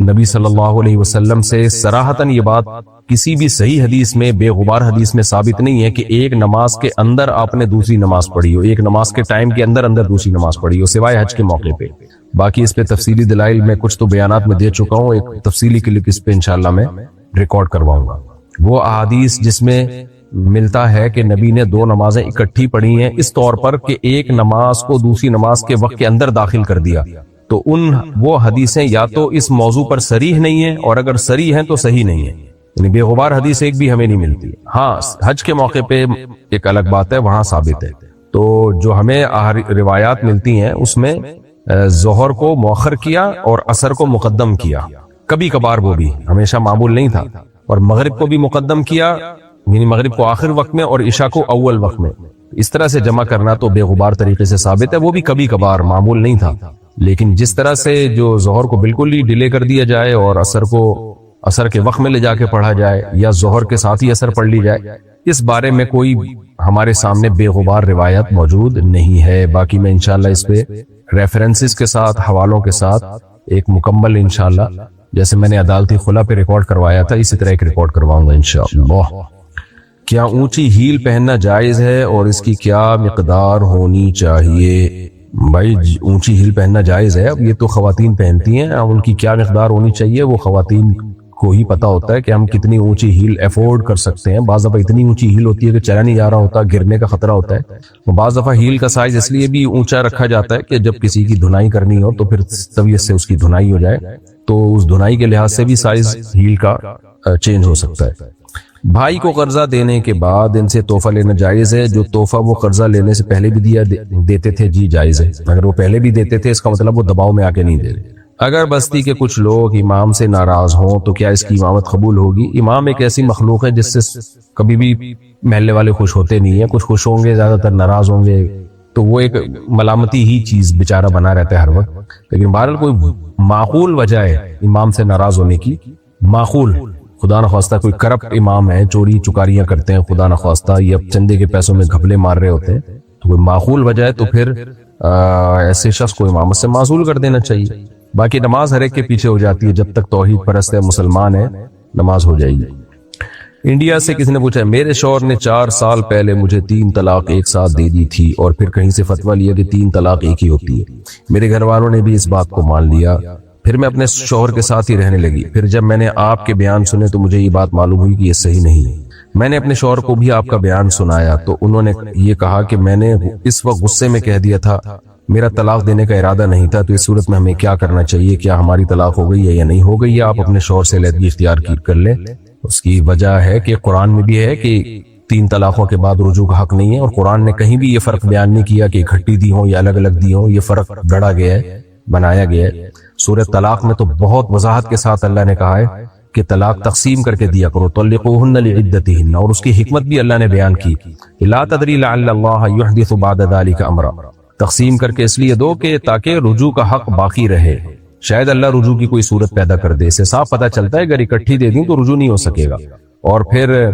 نبی صلی اللہ علیہ وسلم سے صراحتاً یہ بات کسی بھی صحیح حدیث میں، بے غبار حدیث میں ثابت نہیں ہے کہ ایک نماز کے اندر آپ نے دوسری نماز پڑھی ہو، ایک نماز کے ٹائم کے اندر دوسری نماز پڑھی ہو، سوائے حج کے موقع پہ. باقی اس پہ تفصیلی دلائل میں کچھ تو بیانات میں دے چکا ہوں، ایک تفصیلی کلپ اس پہ انشاءاللہ میں ریکارڈ کرواؤں گا. وہ احادیث جس میں ملتا ہے کہ نبی نے 2 نمازیں اکٹھی پڑھی ہیں اس طور پر کہ ایک نماز کو دوسری نماز کے وقت کے اندر داخل کر دیا، تو وہ حدیثیں یا تو اس موضوع پر صریح نہیں ہیں، اور اگر صریح ہیں تو صحیح نہیں ہے. یعنی بے غبار حدیث ایک بھی ہمیں نہیں ملتی. ہاں حج کے موقع پہ ایک الگ بات ہے، وہاں ثابت ہے. تو جو ہمیں روایات ملتی ہیں اس میں ظہر کو مؤخر کیا اور عصر کو مقدم کیا، کبھی کبھار، وہ بھی ہمیشہ معمول نہیں تھا. اور مغرب کو بھی مقدم کیا، یعنی مغرب کو آخر وقت میں اور عشاء کو اول وقت میں. اس طرح سے جمع کرنا تو بے غبار طریقے سے ثابت ہے، وہ بھی کبھی کبھار، معمول نہیں تھا. لیکن جس طرح سے جو ظہر کو بالکل ہی ڈیلے کر دیا جائے اور عصر کو عصر کے وقت میں لے جا کے پڑھا جائے یا ظہر کے ساتھ ہی عصر پڑھ لی جائے، اس بارے میں کوئی ہمارے سامنے بے غبار روایت موجود نہیں ہے. باقی میں انشاءاللہ اس پہ ریفرنسز کے ساتھ، حوالوں کے ساتھ ایک مکمل انشاءاللہ، جیسے میں نے عدالتی خلا پہ ریکارڈ کروایا تھا اسی طرح ایک ریکارڈ کرواؤں گا انشاءاللہ. کیا اونچی ہیل پہننا جائز ہے اور اس کی کیا مقدار ہونی چاہیے؟ بھائی اونچی ہیل پہننا جائز ہے. اب یہ تو خواتین پہنتی ہیں، اب ان کی کیا مقدار ہونی چاہیے وہ خواتین کو ہی پتا ہوتا ہے کہ ہم کتنی اونچی ہیل افورڈ کر سکتے ہیں. بعض دفعہ اتنی اونچی ہیل ہوتی ہے کہ چلا نہیں جا رہا ہوتا، گرنے کا خطرہ ہوتا ہے. بعض دفعہ ہیل کا سائز اس لیے بھی اونچا رکھا جاتا ہے کہ جب کسی کی دھنائی کرنی ہو تو پھر طبیعت سے اس کی دھنائی ہو جائے، تو اس دھنائی کے لحاظ سے بھی سائز ہیل کا چینج ہو سکتا ہے. بھائی کو قرضہ دینے کے بعد ان سے تحفہ لینا جائز ہے؟ جو تحفہ وہ قرضہ لینے سے پہلے بھی دیتے تھے، جی جائز ہے. اگر وہ پہلے بھی دیتے تھے اس کا مطلب وہ دباؤ میں آ کے نہیں دے رہے. اگر بستی کے کچھ لوگ امام سے ناراض ہوں تو کیا اس کی امامت قبول ہوگی؟ امام ایک ایسی مخلوق ہے جس سے کبھی بھی محلے والے خوش ہوتے نہیں ہیں، کچھ خوش ہوں گے، زیادہ تر ناراض ہوں گے، تو وہ ایک ملامتی ہی چیز بیچارہ بنا رہتا ہے ہر وقت. لیکن بہرحال کوئی معقول وجہ ہے امام سے ناراض ہونے کی، معقول، خدا نخواستہ کوئی کرپٹ امام ہے، چوری چکاریاں کرتے ہیں خدا نخواستہ، یا چندے کے پیسوں میں گھپلے مار رہے ہوتے ہیں، تو کوئی معقول وجہ ہے تو پھر ایسے شخص کو امامت سے معزول کر دینا چاہیے. باقی نماز ہر ایک کے پیچھے ہو جاتی ہے، جب تک توحید پرست ہے، مسلمان ہے، نماز ہو جائے گی. انڈیا سے کسی نے پوچھا میرے شوہر نے 4 سال پہلے مجھے 3 طلاق ایک ساتھ دے دی تھی اور پھر کہیں سے فتویٰ لیا کہ 3 طلاق ایک ہی ہوتی ہے. میرے گھر والوں نے بھی اس بات کو مان لیا، پھر میں اپنے شوہر کے ساتھ ہی رہنے لگی. پھر جب میں نے آپ کے بیان سنے تو مجھے یہ بات معلوم ہوئی کہ یہ صحیح نہیں ہے. میں نے اپنے شوہر کو بھی آپ کا بیان سنایا تو انہوں نے یہ کہا کہ میں نے اس وقت غصے میں کہہ دیا تھا، میرا طلاق دینے کا ارادہ نہیں تھا. تو اس صورت میں ہمیں کیا کرنا چاہیے؟ کیا ہماری طلاق ہو گئی ہے یا نہیں ہو گئی ہے؟ آپ اپنے شوہر سے علیحدگی اختیار کر لیں. اس کی وجہ ہے کہ قرآن میں بھی ہے کہ 3 طلاقوں کے بعد رجوع کا حق نہیں ہے، اور قرآن نے کہیں بھی یہ فرق بیان نہیں کیا کہ اکٹھی دی ہوں یا الگ الگ دی ہوں. یہ فرق گڑا گیا ہے، بنایا گیا ہے. سورہ طلاق میں تو بہت وضاحت کے ساتھ اللہ نے کہا ہے کہ طلاق تقسیم کر کے دیا کرو، طلقوہن لعدتہن، اور اس کی حکمت بھی اللہ نے بیان کی، لا تدری لعل اللہ یحدث بعد ذلک امرا. تقسیم کر کے اس لیے دو کہ تاکہ رجوع کا حق باقی رہے، شاید اللہ رجوع کی کوئی صورت پیدا کر دے. اسے صاف پتہ چلتا ہے اگر اکٹھی دے دیں تو رجوع نہیں ہو سکے گا. اور پھر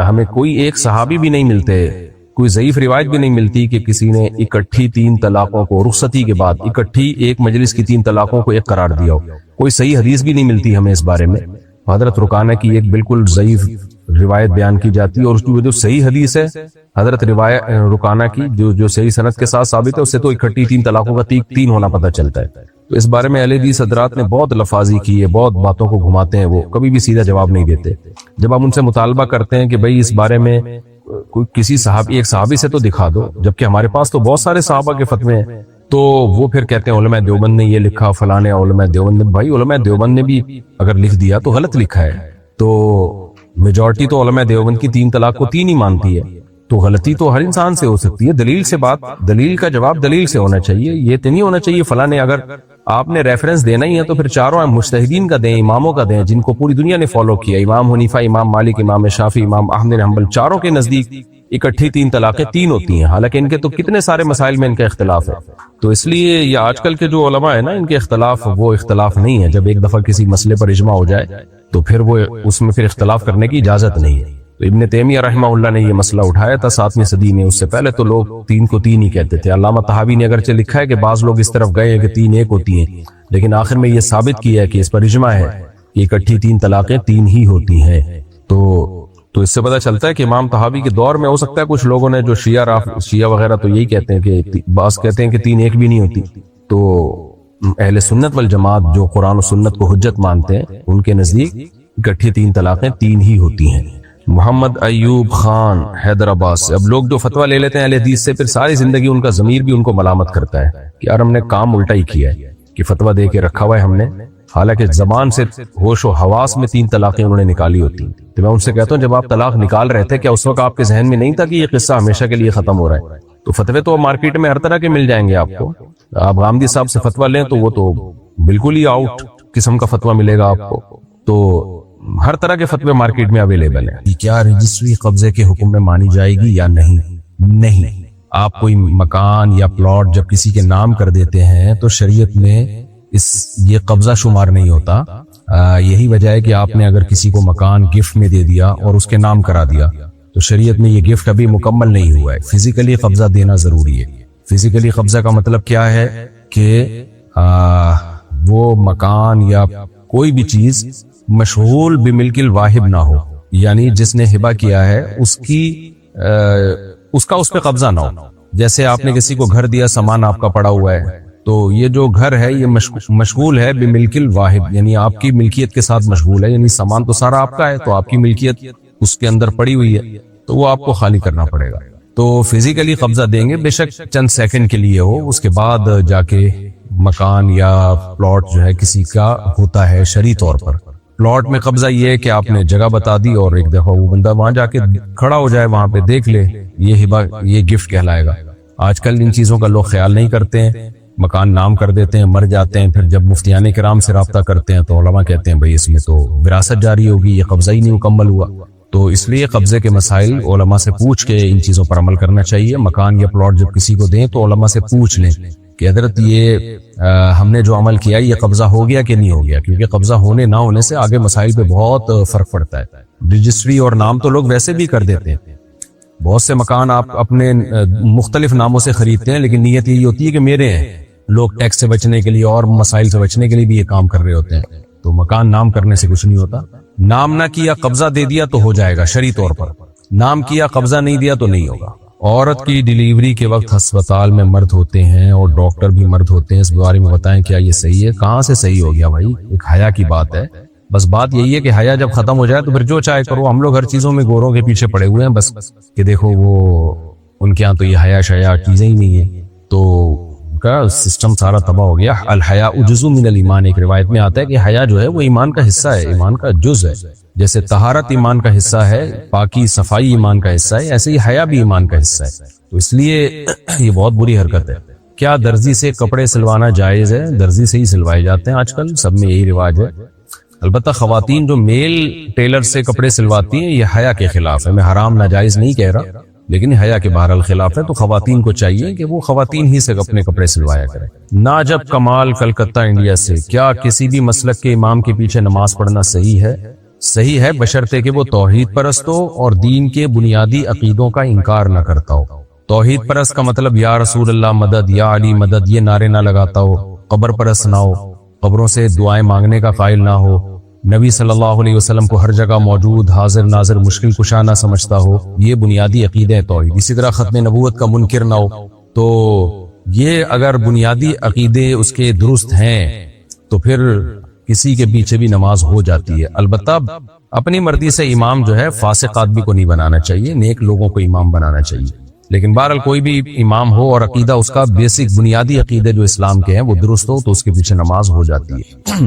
ہمیں کوئی ایک صحابی بھی نہیں ملتے، کوئی ضعیف روایت بھی نہیں ملتی کہ کسی نے اکٹھی 3 طلاقوں کو رخصتی کے بعد اکٹھی ایک مجلس کی 3 طلاقوں کو ایک قرار دیا ہو. کوئی صحیح حدیث بھی نہیں ملتی ہمیں اس بارے میں. حضرت رکانہ کی ایک بالکل ضعیف روایت بیان کی جاتی ہے، اور اس کی جو صحیح حدیث ہے حضرت رکانہ کی جو صحیح سند کے ساتھ ثابت ہے، اس سے تو اکٹھی 3 طلاقوں کا 3 ہونا پتہ چلتا ہے. تو اس بارے میں اہل حدیث حضرات نے بہت لفاظی کی ہے، بہت باتوں کو گھماتے ہیں، وہ کبھی بھی سیدھا جواب نہیں دیتے. جب آپ ان سے مطالبہ کرتے ہیں کہ بھئی اس بارے میں کوئی کسی صحابی، ایک صحابی سے تو دکھا دو، جبکہ ہمارے پاس تو بہت سارے صحابہ کے فتوے ہیں، تو وہ پھر کہتے ہیں علماء دیوبند نے یہ لکھا، فلاں علماء دیوبند نے. بھائی علماء دیوبند نے بھی اگر لکھ دیا تو غلط لکھا ہے. تو میجورٹی تو علماء دیوبند کی 3 طلاق کو 3 ہی مانتی ہے. تو غلطی تو ہر انسان سے ہو سکتی ہے. دلیل سے بات، دلیل کا جواب دلیل سے ہونا چاہیے. یہ تو نہیں ہونا چاہیے فلاں نے، اگر آپ نے ریفرنس دینا ہی ہے تو پھر چاروں مجتہدین کا دیں، اماموں کا دیں، جن کو پوری دنیا نے فالو کیا. امام حنیفہ، امام مالک، امام شافعی، امام احمد بن حنبل، چاروں کے نزدیک اکٹھی 3 طلاقیں 3 ہوتی ہیں، حالانکہ ان کے تو کتنے سارے مسائل میں ان کا اختلاف ہے. تو اس لیے یہ آج کل کے جو علماء ہیں نا، ان کے اختلاف وہ اختلاف نہیں ہے. جب ایک دفعہ کسی مسئلے پر اجماع ہو جائے تو پھر وہ اس میں پھر اختلاف کرنے کی اجازت نہیں ہے. تو ابن تیمیہ رحمہ اللہ نے یہ مسئلہ اٹھایا تھا 7ویں صدی میں. اس سے پہلے تو لوگ 3 کو 3 ہی کہتے تھے. علامہ طحاوی نے اگرچہ لکھا ہے کہ بعض لوگ اس طرف گئے ہیں کہ 3 ایک ہوتی ہیں، لیکن آخر میں یہ ثابت کیا ہے کہ اس پر اجماع ہے کہ اکٹھی 3 طلاقیں 3 ہی ہوتی ہیں. تو اس سے پتہ چلتا ہے کہ امام طحاوی کے دور میں ہو سکتا ہے کچھ لوگوں نے جو شیعہ وغیرہ تو یہی کہتے ہیں کہ بعض کہتے ہیں کہ 3 ایک بھی نہیں ہوتی. تو اہل سنت والجماعت جو قرآن و سنت کو حجت مانتے ہیں، ان کے نزدیک اکٹھی 3 طلاقیں 3 ہی ہوتی ہیں. محمد ایوب خان حیدرآباد سے. اب لوگ جو فتویٰ لے لیتے ہیں اہل حدیث سے، پھر ساری زندگی ان کا ضمیر بھی ان کو ملامت کرتا ہے کہ یار ہم نے کام الٹا ہی کیا ہے کہ فتویٰ دے کے رکھا ہوا ہے ہم نے، حالانکہ زبان سے ہوش و حواس میں 3 طلاقیں انہوں نے نکالی ہوتی. تو میں ان سے کہتا ہوں جب آپ طلاق نکال رہے تھے کیا اس وقت آپ کے ذہن میں نہیں تھا کہ یہ قصہ ہمیشہ کے لیے ختم ہو رہا ہے؟ تو فتوے تو مارکیٹ میں ہر طرح کے مل جائیں گے آپ کو. آپ غامدی صاحب سے فتویٰ لیں تو وہ تو بالکل ہی آؤٹ قسم کا فتویٰ ملے گا آپ کو. تو ہر طرح کے فتوے مارکیٹ میں اویلیبل ہیں. کیا رجسٹری قبضے کے حکم میں مانی جائے گی یا نہیں؟ نہیں. آپ کوئی مکان یا پلاٹ جب کسی کے نام کر دیتے ہیں تو شریعت میں یہ قبضہ شمار نہیں ہوتا. یہی وجہ ہے کہ آپ نے اگر کسی کو مکان گفٹ میں دے دیا اور اس کے نام کرا دیا تو شریعت میں یہ گفٹ ابھی مکمل نہیں ہوا ہے. فزیکلی قبضہ دینا ضروری ہے. فزیکلی قبضہ کا مطلب کیا ہے کہ وہ مکان یا کوئی بھی چیز مشغول بملک الواہب نہ ہو، یعنی جس نے ہبہ کیا ہے اس کا اس پہ قبضہ نہ ہو. جیسے آپ نے کسی کو گھر دیا، سامان آپ کا پڑا ہوا ہے، تو یہ جو گھر ہے یہ مشغول ہے بملک الواہب، یعنی آپ کی ملکیت کے ساتھ مشغول ہے. یعنی سامان تو سارا آپ کا ہے تو آپ کی ملکیت اس کے اندر پڑی ہوئی ہے، تو وہ آپ کو خالی کرنا پڑے گا. تو فزیکلی قبضہ دیں گے، بے شک چند سیکنڈ کے لیے ہو، اس کے بعد جا کے مکان یا پلاٹ جو ہے کسی کا ہوتا ہے شرعی طور پر. پلاٹ میں قبضہ یہ ہے کہ آپ نے جگہ بتا دی اور ایک دفعہ وہ بندہ وہاں جا کے کھڑا ہو جائے، وہاں پہ دیکھ لے، یہ ہبہ، یہ گفٹ کہلائے گا. آج کل ان چیزوں کا لوگ خیال نہیں کرتے ہیں، مکان نام کر دیتے ہیں، مر جاتے ہیں، پھر جب مفتیان کرام سے رابطہ کرتے ہیں تو علماء کہتے ہیں بھئی اس میں تو وراثت جاری ہوگی، یہ قبضہ ہی نہیں مکمل ہوا. تو اس لیے قبضے کے مسائل علماء سے پوچھ کے ان چیزوں پر عمل کرنا چاہیے. مکان یا پلاٹ جب کسی کو دیں تو علماء سے پوچھ لیں کہ حضرت یہ ہم نے جو عمل کیا یہ قبضہ ہو گیا کہ نہیں ہو گیا، کیونکہ قبضہ ہونے نہ ہونے سے آگے مسائل پہ بہت فرق پڑتا ہے. رجسٹری اور نام تو لوگ ویسے بھی کر دیتے ہیں، بہت سے مکان آپ اپنے مختلف ناموں سے خریدتے ہیں، لیکن نیت یہی ہوتی ہے کہ میرے ہیں. لوگ ٹیکس سے بچنے کے لیے اور مسائل سے بچنے کے لیے بھی یہ کام کر رہے ہوتے ہیں. تو مکان نام کرنے سے کچھ نہیں ہوتا. نام نہ کیا قبضہ دے دیا تو ہو جائے گا شرعی طور پر، نام کیا قبضہ نہیں دیا تو نہیں ہوگا. عورت کی ڈیلیوری کے وقت ہسپتال میں مرد ہوتے ہیں اور ڈاکٹر بھی مرد ہوتے ہیں، اس بارے میں بتائیں کیا یہ صحیح ہے؟ کہاں سے صحیح ہو گیا بھائی؟ ایک حیا کی بات ہے. بس بات یہی ہے کہ حیا جب ختم ہو جائے تو پھر جو چاہے کرو. ہم لوگ ہر چیزوں میں گوروں کے پیچھے پڑے ہوئے ہیں بس کہ دیکھو وہ ان کے ہاں تو یہ حیا شیا چیزیں ہی نہیں ہیں، تو کا سسٹم سارا تباہ ہو گیا. الحیا جزء من الایمان، ایک روایت میں آتا ہے کہ حیا جو ہے وہ ایمان کا حصہ ہے، ایمان کا جز ہے. جیسے طہارت ایمان کا حصہ ہے، پاکی صفائی ایمان کا حصہ ہے، ایسے ہی حیا بھی ایمان کا حصہ ہے. تو اس لیے یہ بہت بری حرکت ہے. کیا درزی سے کپڑے سلوانا جائز ہے؟ درزی سے ہی سلوائے جاتے ہیں آج کل، سب میں یہی رواج ہے. البتہ خواتین جو میل ٹیلر سے کپڑے سلواتی ہیں یہ حیا کے خلاف ہے. میں حرام ناجائز نہیں کہہ رہا، لیکن حیا کے بہرحال خلاف ہے. تو خواتین کو چاہیے کہ وہ خواتین ہی سے اپنے کپڑے سلوایا کریں. ناجب کمال کلکتہ انڈیا سے، کیا کسی بھی مسلک کے امام کے پیچھے نماز پڑھنا صحیح ہے؟ صحیح ہے بشرطے کہ وہ توحید پرست ہو اور دین کے بنیادی عقیدوں کا انکار نہ کرتا ہو. توحید پرست کا مطلب یا رسول اللہ مدد، یا علی مدد یہ نعرے نہ لگاتا ہو. قبر پرست نہ ہو، قبروں سے دعائیں مانگنے کا قائل نہ ہو. نبی صلی اللہ علیہ وسلم کو ہر جگہ موجود، حاضر ناظر، مشکل کشا نہ سمجھتا ہو. یہ بنیادی عقیدے ہیں توحید. اسی طرح ختم نبوت کا منکر نہ ہو. تو یہ اگر بنیادی عقیدے اس کے درست ہیں تو پھر کسی کے پیچھے بھی نماز ہو جاتی ہے. البتہ اپنی مرضی سے امام جو ہے فاسق آدمی کو نہیں بنانا چاہیے، نیک لوگوں کو امام بنانا چاہیے. لیکن بہرحال کوئی بھی امام ہو اور عقیدہ اس کا بیسک بنیادی عقیدے جو اسلام کے ہیں وہ درست ہو تو اس کے پیچھے نماز ہو جاتی ہے.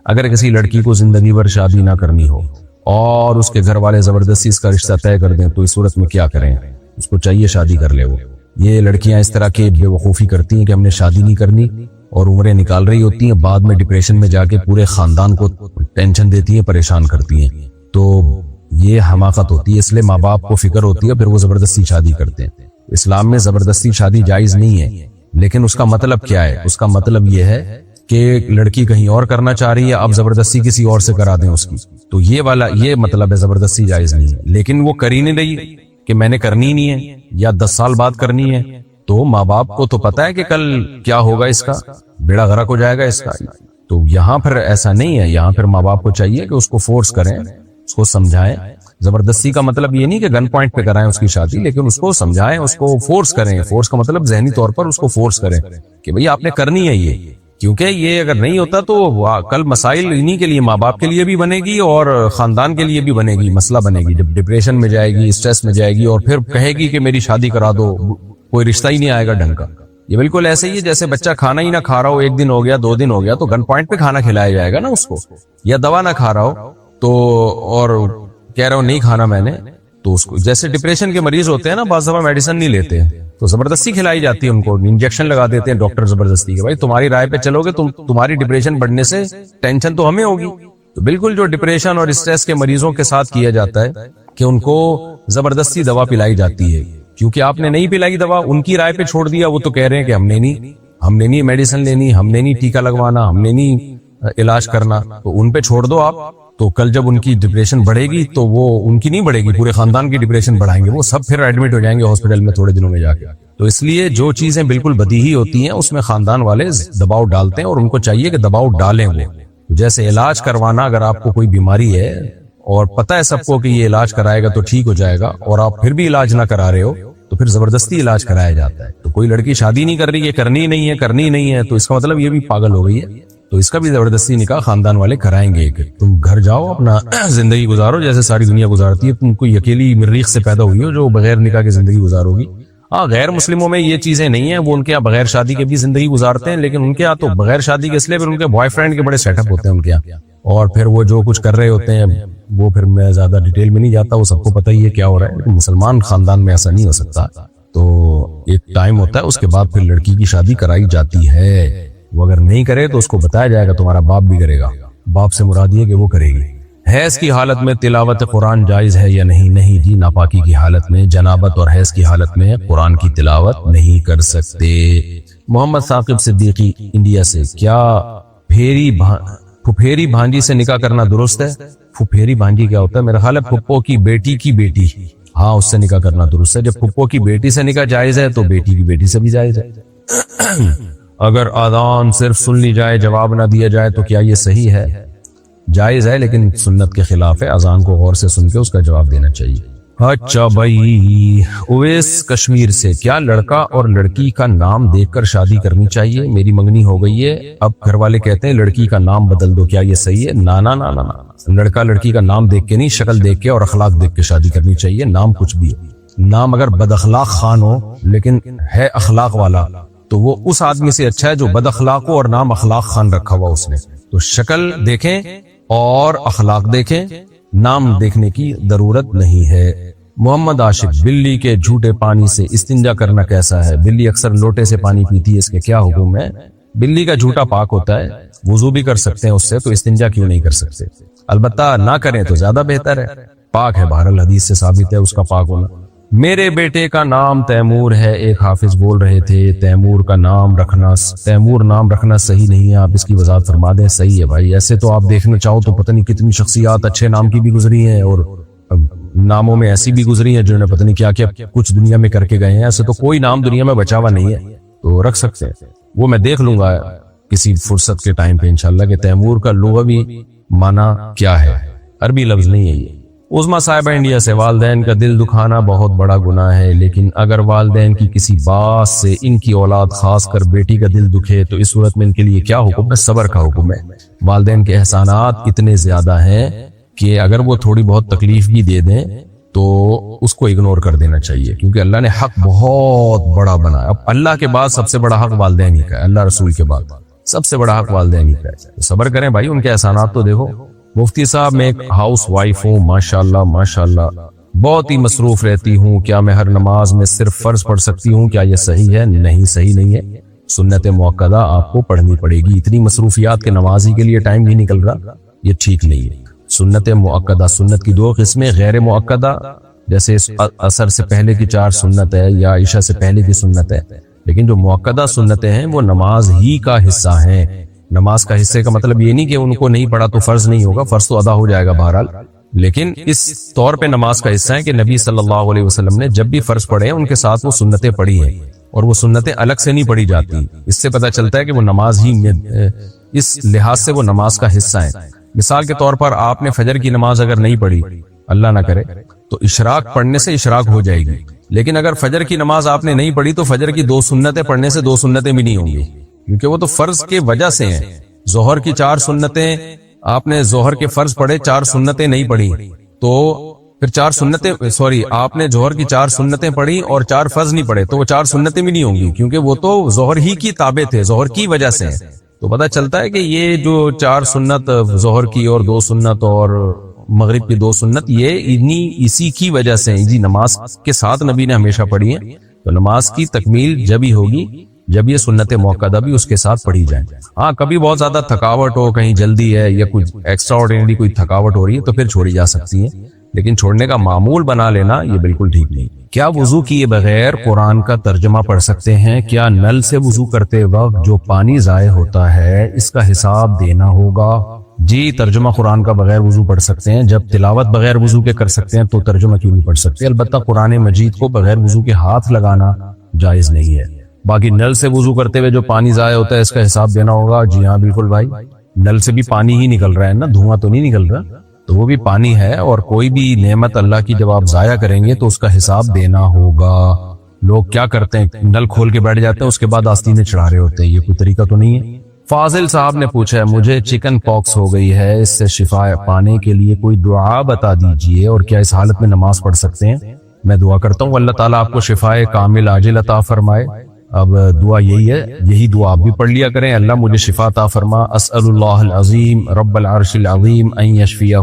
اگر کسی لڑکی کو زندگی بھر شادی نہ کرنی ہو اور اس کے گھر والے زبردستی اس کا رشتہ طے کر دیں تو اس صورت میں کیا کریں؟ اس کو چاہیے شادی کر لے. وہ یہ لڑکیاں اس طرح کے بے وقوفی کرتی ہیں کہ ہم نے شادی نہیں کرنی اور عمریں نکال رہی ہوتی ہیں، بعد میں ڈپریشن میں جا کے پورے خاندان کو ٹینشن دیتی ہیں، پریشان کرتی ہیں. تو یہ حماقت ہوتی ہے. اس لیے ماں باپ کو فکر ہوتی ہے پھر وہ زبردستی شادی کرتے ہیں. اسلام میں زبردستی شادی جائز نہیں ہے، لیکن اس کا مطلب کیا ہے؟ اس کا مطلب یہ ہے کہ لڑکی کہیں اور کرنا چاہ رہی ہے، اب زبردستی کسی اور سے کرا دیں اس کی. تو یہ مطلب ہے زبردستی جائز نہیں ہے. لیکن وہ کر ہی نہیں رہی کہ میں نے کرنی نہیں ہے یا 10 سال بعد کرنی ہے، تو ماں باپ کو تو پتا ہے کہ کل کیا ہوگا، اس کا بیڑا غرق ہو جائے گا اس کا. تو یہاں پھر ایسا نہیں ہے. یہاں پھر ماں باپ کو چاہیے کہ اس کو فورس کریں، اس کو سمجھائیں. زبردستی کا مطلب یہ نہیں کہ گن پوائنٹ پہ کرائیں اس کی شادی، لیکن اس کو سمجھائیں، اس کو فورس کریں. فورس کا مطلب ذہنی طور پر اس کو فورس کریں کہ بھئی آپ نے کرنی ہے یہ، کیونکہ یہ اگر نہیں ہوتا تو کل مسائل انہی کے لیے، ماں باپ کے لیے بھی بنے گی اور خاندان کے لیے بھی بنے گی، مسئلہ بنے گی. جب ڈپریشن میں جائے گی، اسٹریس میں جائے گی اور پھر کہے گی کہ میری شادی کرا دو، کوئی رشتہ ہی نہیں آئے گا ڈھنگ کا. یہ بالکل ایسے ہی جیسے بچہ کھانا ہی نہ کھا رہا ہو، 1 دن ہو گیا 2 دن ہو گیا تو گن پوائنٹ پہ کھانا کھلایا جائے گا نا اس کو. یا دوا نہ کھا رہا ہو تو اور کہہ رہا ہوں نہیں کھانا میں نے، تو اس کو جیسے ڈپریشن کے مریض ہوتے ہیں نا، بعض دفعہ میڈیسن نہیں لیتے ہیں تو زبردستی کھلائی جاتی ہے ان کو، انجیکشن لگا دیتے ہیں ڈاکٹر زبردستی کے. بھائی تمہاری رائے پہ چلو گے تمہاری ڈپریشن بڑھنے سے ٹینشن تو ہمیں ہوگی. تو بالکل جو ڈپریشن اور اسٹریس کے مریضوں کے ساتھ کیا جاتا ہے کہ ان کو زبردستی دوا پلائی جاتی ہے، کیونکہ آپ نے نہیں پلائی دوا، ان کی رائے پہ چھوڑ دیا. وہ تو کہہ رہے ہیں کہ ہم نے نہیں میڈیسن لینی، ہم نے نہیں ٹیکا لگوانا، ہم نے نہیں علاج کرنا. تو ان پہ چھوڑ دو آپ. تو کل جب ان کی ڈپریشن بڑھے گی تو وہ ان کی نہیں بڑھے گی، پورے خاندان کی ڈپریشن بڑھائیں گے. وہ سب پھر ایڈمٹ ہو جائیں گے ہاسپٹل میں تھوڑے دنوں میں جا کے. تو اس لیے جو چیزیں بالکل بدیہی ہوتی ہیں اس میں خاندان والے دباؤ ڈالتے ہیں اور ان کو چاہیے کہ دباؤ ڈالیں. وہ جیسے علاج کروانا، اگر آپ کو کوئی بیماری ہے اور پتہ ہے سب کو کہ یہ علاج کرائے گا تو ٹھیک ہو جائے گا اور آپ پھر بھی علاج نہ کرا رہے ہو تو پھر زبردستی علاج کرایا جاتا ہے. تو کوئی لڑکی شادی نہیں کر رہی ہے، کرنی نہیں ہے تو اس کا مطلب یہ بھی پاگل ہو گئی ہے. تو اس کا بھی زبردستی نکاح خاندان والے کرائیں گے کہ تم گھر جاؤ اپنا زندگی گزارو جیسے ساری دنیا گزارتی ہے. تم کوئی اکیلی مریخ سے پیدا ہوئی ہو جو بغیر نکاح کی زندگی گزارو گی. ہاں غیر مسلموں میں یہ چیزیں نہیں ہیں، وہ ان کے یہاں بغیر شادی کے بھی زندگی گزارتے ہیں، لیکن ان کے یہاں تو بغیر شادی کے اس لیے پھر ان کے بوائے فرینڈ کے بڑے سیٹ اپ ہوتے ہیں ان کے یہاں، اور پھر وہ جو کچھ کر رہے ہوتے ہیں وہ پھر میں زیادہ ڈیٹیل میں نہیں جاتا، وہ سب کو پتہ ہی ہے کیا ہو رہا ہے. لیکن مسلمان خاندان میں ایسا نہیں ہو سکتا. تو ایک ٹائم ہوتا ہے اس کے بعد پھر لڑکی کی شادی کرائی جاتی ہے. وہ اگر نہیں کرے تو اس کو بتایا جائے گا تمہارا باپ بھی کرے گا. باپ سے مراد یہ کہ وہ کرے گی. حیض کی حالت میں تلاوت قرآن جائز ہے یا نہیں؟ نہیں جی، ناپاکی کی حالت میں، جنابت اور حیض کی حالت میں قرآن کی تلاوت نہیں کر سکتے. محمد ثاقب صدیقی انڈیا سے، کیا پھپھیری بھانجی سے نکاح کرنا درست ہے؟ پھپھیری بھانجی کیا ہوتا ہے؟ میرا خیال ہے پھپھو کی بیٹی کی بیٹی. ہاں اس سے نکاح کرنا درست ہے. جب پھپھو کی بیٹی سے نکاح جائز ہے تو بیٹی کی بیٹی سے بھی جائز ہے. اگر اذان صرف سن لی جائے جواب نہ دیا جائے تو کیا یہ صحیح ہے؟ جائز ہے لیکن سنت کے خلاف ہے. اذان کو غور سے سن کے اس کا جواب دینا چاہیے. اچھا بھائی، اویس کشمیر سے، کیا لڑکا اور لڑکی کا نام دیکھ کر شادی کرنی چاہیے؟ میری منگنی ہو گئی ہے، اب گھر والے کہتے ہیں لڑکی کا نام بدل دو، کیا یہ صحیح ہے؟ نا نا نا نا نا، لڑکا لڑکی کا نام دیکھ کے نہیں، شکل دیکھ کے اور اخلاق دیکھ کے شادی کرنی چاہیے. نام کچھ بھی ہے، نام اگر بد اخلاق خان ہو لیکن ہے اخلاق والا تو وہ اس آدمی سے اچھا ہے جو بد اخلاق ہو اور نام اخلاق خان رکھا ہوا اس نے. تو شکل دیکھیں اور اخلاق دیکھیں، نام دیکھنے کی ضرورت نہیں ہے. محمد عاشق، بلی کے جھوٹے پانی سے استنجا کرنا کیسا ہے؟ بلی اکثر لوٹے سے پانی پیتی ہے، اس کے کیا حکم ہے؟ بلی کا جھوٹا پاک ہوتا ہے، وضو بھی کر سکتے ہیں اس سے، تو استنجا کیوں نہیں کر سکتے؟ البتہ نہ کریں تو زیادہ بہتر ہے. پاک ہے، بہرحال حدیث سے ثابت ہے اس کا پاک ہونا. میرے بیٹے کا نام تیمور ہے، ایک حافظ بول رہے تھے تیمور نام رکھنا صحیح نہیں ہے، آپ اس کی وضاحت فرما دیں. صحیح ہے بھائی، ایسے تو آپ دیکھنا چاہو تو پتہ نہیں کتنی شخصیات اچھے نام کی بھی گزری ہیں اور ناموں میں ایسی بھی گزری ہیں جنہوں نے پتہ نہیں کیا کیا کچھ دنیا میں کر کے گئے ہیں. ایسے تو کوئی نام دنیا میں بچا ہوا نہیں ہے، تو رکھ سکتے ہیں. وہ میں دیکھ لوں گا کسی فرصت کے ٹائم پہ انشاءاللہ کہ تیمور کا لغوی معنی کیا ہے. عربی لفظ نہیں ہے یہ. عظما صاحبہ انڈیا سے، والدین کا دل دکھانا بہت بڑا گناہ ہے، لیکن اگر والدین کی کسی بات سے ان کی اولاد خاص کر بیٹی کا دل دکھے تو اس صورت میں ان کے لیے کیا حکم ہے؟ صبر کا حکم ہے. والدین کے احسانات اتنے زیادہ ہیں کہ اگر وہ تھوڑی بہت تکلیف بھی دے دیں تو اس کو اگنور کر دینا چاہیے، کیونکہ اللہ نے حق بہت بڑا بنایا. اب اللہ کے بعد سب سے بڑا حق والدین ہی کا ہے، اللہ رسول کے بعد سب سے بڑا حق والدین ہی کا ہے. صبر کریں بھائی، ان کے احسانات تو دیکھو. مفتی صاحب، میں ایک ہاؤس وائف ہوں، ماشاءاللہ ماشاءاللہ بہت ہی مصروف رہتی ہوں، کیا میں ہر نماز میں صرف فرض پڑھ سکتی ہوں؟ کیا یہ صحیح ہے؟ نہیں، صحیح نہیں ہے. سنت موقدہ آپ کو پڑھنی پڑے گی. اتنی مصروفیات کے نمازی کے لیے ٹائم نہیں نکل رہا، یہ ٹھیک نہیں ہے. سنت موقدہ، سنت کی دو قسمیں، غیر موقدہ جیسے عصر سے پہلے کی 4 سنت ہے یا عشاء سے پہلے کی سنت ہے، لیکن جو موقدہ سنتیں ہیں وہ نماز ہی کا حصہ ہیں. نماز کا حصے کا مطلب یہ نہیں کہ ان کو نہیں پڑھا تو فرض نہیں ہوگا، فرض تو ادا ہو جائے گا بہرحال، لیکن اس طور پہ نماز کا حصہ ہے کہ نبی صلی اللہ علیہ وسلم نے جب بھی فرض پڑھے ہیں ان کے ساتھ وہ سنتیں پڑھی ہیں، اور وہ سنتیں الگ سے نہیں پڑھی جاتی. اس سے پتہ چلتا ہے کہ وہ نماز ہی میں، اس لحاظ سے وہ نماز کا حصہ ہے. مثال کے طور پر آپ نے فجر کی نماز اگر نہیں پڑھی، اللہ نہ کرے، تو اشراق پڑھنے سے اشراق ہو جائے گی. لیکن اگر فجر کی نماز آپ نے نہیں پڑھی تو فجر کی 2 سنتیں پڑھنے سے 2 سنتیں بھی نہیں ہوں گی، کیونکہ وہ تو فرض کے وجہ سے ہیں. ظہر کی 4 سنتیں آپ نے ظہر کے فرض پڑھے، 4 سنتیں نہیں پڑھی، تو پھر 4 سنتیں آپ نے ظہر کی 4 سنتیں پڑھی اور 4 فرض نہیں پڑھے تو وہ 4 سنتیں بھی نہیں ہوں گی، کیونکہ وہ تو ظہر ہی کی تابع تھے، ظہر کی وجہ سے ہیں. تو پتہ چلتا ہے کہ یہ جو 4 سنت ظہر کی اور 2 سنت اور مغرب کی 2 سنت یہ اسی کی وجہ سے ہیں جی. نماز کے ساتھ نبی نے ہمیشہ پڑھی ہیں، تو نماز کی تکمیل جب ہی ہوگی جب یہ سنت موقدہ بھی اس کے ساتھ پڑھی جائیں. ہاں کبھی بہت زیادہ تھکاوٹ ہو، کہیں جلدی ہے یا کچھ ایکسٹرا آرڈینری کوئی تھکاوٹ ہو رہی ہے تو پھر چھوڑی جا سکتی ہیں، لیکن چھوڑنے کا معمول بنا لینا یہ بالکل ٹھیک نہیں. کیا وضو کیے بغیر قرآن کا ترجمہ پڑھ سکتے ہیں؟ کیا نل سے وضو کرتے وقت جو پانی ضائع ہوتا ہے اس کا حساب دینا ہوگا؟ جی، ترجمہ قرآن کا بغیر وضو پڑھ سکتے ہیں. جب تلاوت بغیر وضو کے کر سکتے ہیں تو ترجمہ کیوں نہیں پڑھ سکتے؟ البتہ قرآن مجید کو بغیر وضو کے ہاتھ لگانا جائز نہیں ہے. باقی نل سے وضو کرتے ہوئے جو پانی ضائع ہوتا ہے اس کا حساب دینا ہوگا. جی ہاں بالکل بھائی، نل سے بھی پانی ہی نکل رہا ہے نا، دھواں تو نہیں نکل رہا، تو وہ بھی پانی ہے. اور کوئی بھی نعمت اللہ کی جب آپ ضائع کریں گے تو اس کا حساب دینا ہوگا. لوگ کیا کرتے ہیں، نل کھول کے بیٹھ جاتے ہیں، اس کے بعد آستینیں چڑھا رہے ہوتے ہیں، یہ کوئی طریقہ تو نہیں ہے. فاضل صاحب نے پوچھا ہے مجھے چکن پاکس ہو گئی ہے، اس سے شفا پانے کے لیے کوئی دعا بتا دیجئے، اور کیا اس حالت میں نماز پڑھ سکتے ہیں؟ میں دعا کرتا ہوں اللہ تعالیٰ آپ کو شفائے کامل عاجل عطا فرمائے. اب دعا یہی ہے، یہی دعا آپ بھی پڑھ لیا کریں، اللہ مجھے شفا عطا فرما. اسأل اللہ العظیم رب العرش العظیم ان یشفیہ،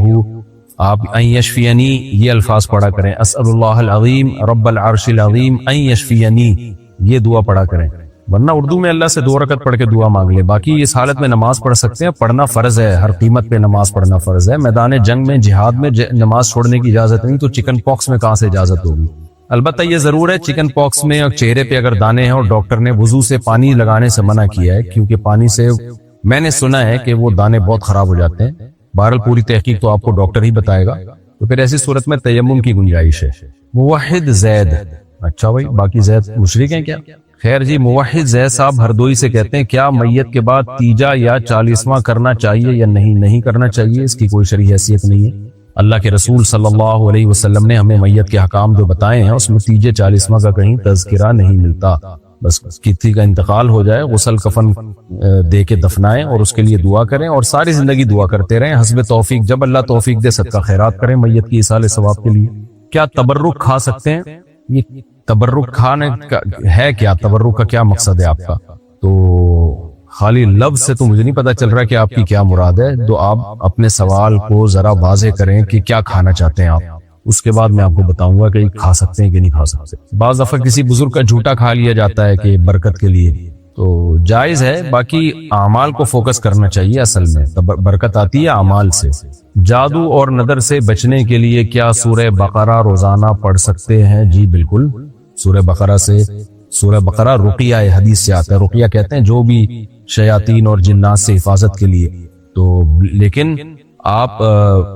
آپ ان یشفینی یہ الفاظ پڑھا کریں. اسأل اللہ العظیم رب العرش العظیم ان یشفینی، یہ دعا پڑھا کریں. ورنہ اردو میں اللہ سے 2 رکعت پڑھ کے دعا مانگ لے. باقی اس حالت میں نماز پڑھ سکتے ہیں، پڑھنا فرض ہے، ہر قیمت پہ نماز پڑھنا فرض ہے. میدان جنگ میں، جہاد میں نماز چھوڑنے کی اجازت نہیں، تو چکن پاکس میں کہاں سے اجازت ہوگی؟ البتہ یہ ضرور ہے چکن پاکس میں اور چہرے پہ اگر دانے ہیں اور ڈاکٹر نے وضو سے پانی لگانے سے منع کیا ہے، کیونکہ پانی سے میں نے سنا ہے کہ وہ دانے بہت خراب ہو جاتے ہیں. بہرحال پوری تحقیق تو آپ کو ڈاکٹر ہی بتائے گا، تو پھر ایسی صورت میں تیمم کی گنجائش ہے. موحد زید، اچھا بھائی باقی زید مشرک ہیں کیا؟ خیر جی، موحد زید صاحب ہردوئی سے کہتے ہیں کیا میت کے بعد تیجا یا 40واں کرنا چاہیے یا نہیں کرنا چاہیے؟ اس کی کوئی شرعی حیثیت نہیں ہے۔ اللہ کے رسول صلی اللہ علیہ وسلم نے ہمیں میت کے احکام جو بتائے ہیں اس میں تیجے 40واں کا کہیں تذکرہ نہیں ملتا۔ بس کسی کا انتقال ہو جائے، غسل کفن دے کے دفنائیں اور اس کے لیے دعا کریں اور ساری زندگی دعا کرتے رہیں حسب توفیق، جب اللہ توفیق دے صدقہ خیرات کریں میت کی ایصال ثواب کے لیے۔ کیا تبرک کھا سکتے ہیں؟ یہ تبرک کھانے کا ہے کیا؟ تبرک کا کیا مقصد ہے آپ کا؟ تو خالی لفظ سے تو مجھے نہیں پتا چل رہا کہ آپ کی کیا مراد ہے، تو آپ اپنے سوال کو ذرا واضح کریں کہ کیا کھانا چاہتے ہیں آپ، اس کے بعد میں آپ کو بتاؤں گا کہ کھا سکتے ہیں کہ نہیں کھا سکتے۔ بعض دفعہ کسی بزرگ کا جھوٹا کھا لیا جاتا ہے کہ برکت کے لیے، تو جائز ہے، باقی اعمال کو فوکس کرنا چاہیے۔ اصل میں برکت آتی ہے اعمال سے۔ جادو اور نظر سے بچنے کے لیے کیا سورہ بقرہ روزانہ پڑھ سکتے ہیں؟ جی بالکل، سورہ بقرہ رقیہ حدیث سے آتا ہے، رقیہ کہتے ہیں جو بھی شیاطین اور جنات سے حفاظت کے لیے۔ تو لیکن آپ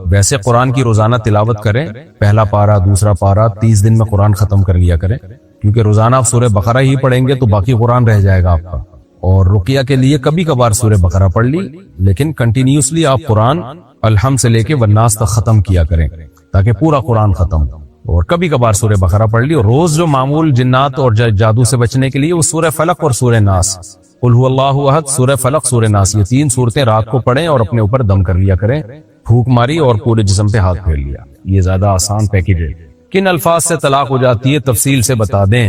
ویسے قرآن کی روزانہ تلاوت کریں، پہلا پارہ دوسرا پارہ 30 دن میں قرآن ختم کر لیا کریں، کیونکہ روزانہ آپ سورہ بقرہ ہی پڑھیں گے تو باقی قرآن رہ جائے گا آپ کا۔ اور رقیہ کے لیے کبھی کبھار سورہ بقرہ پڑھ لی، لیکن کنٹینیوسلی آپ قرآن الحمد سے لے کے والناس تک ختم کیا کریں تاکہ پورا قرآن ختم ہو۔ اور کبھی کبھار سورہ بقرہ پڑھ لی، اور روز جو معمول جنات اور جادو سے بچنے کے لیے وہ سورہ فلق اور سورہ ناس، قل هو اللہ احد، سورہ فلق سورہ ناس، یہ 3 سورتیں رات کو پڑھیں اور اپنے اوپر دم کر لیا کریں، پھونک ماری اور پورے جسم پہ ہاتھ پھیر لیا۔ یہ زیادہ آسان پیکیج ہے۔ کن الفاظ سے طلاق ہو جاتی ہے؟ تفصیل سے بتا دیں۔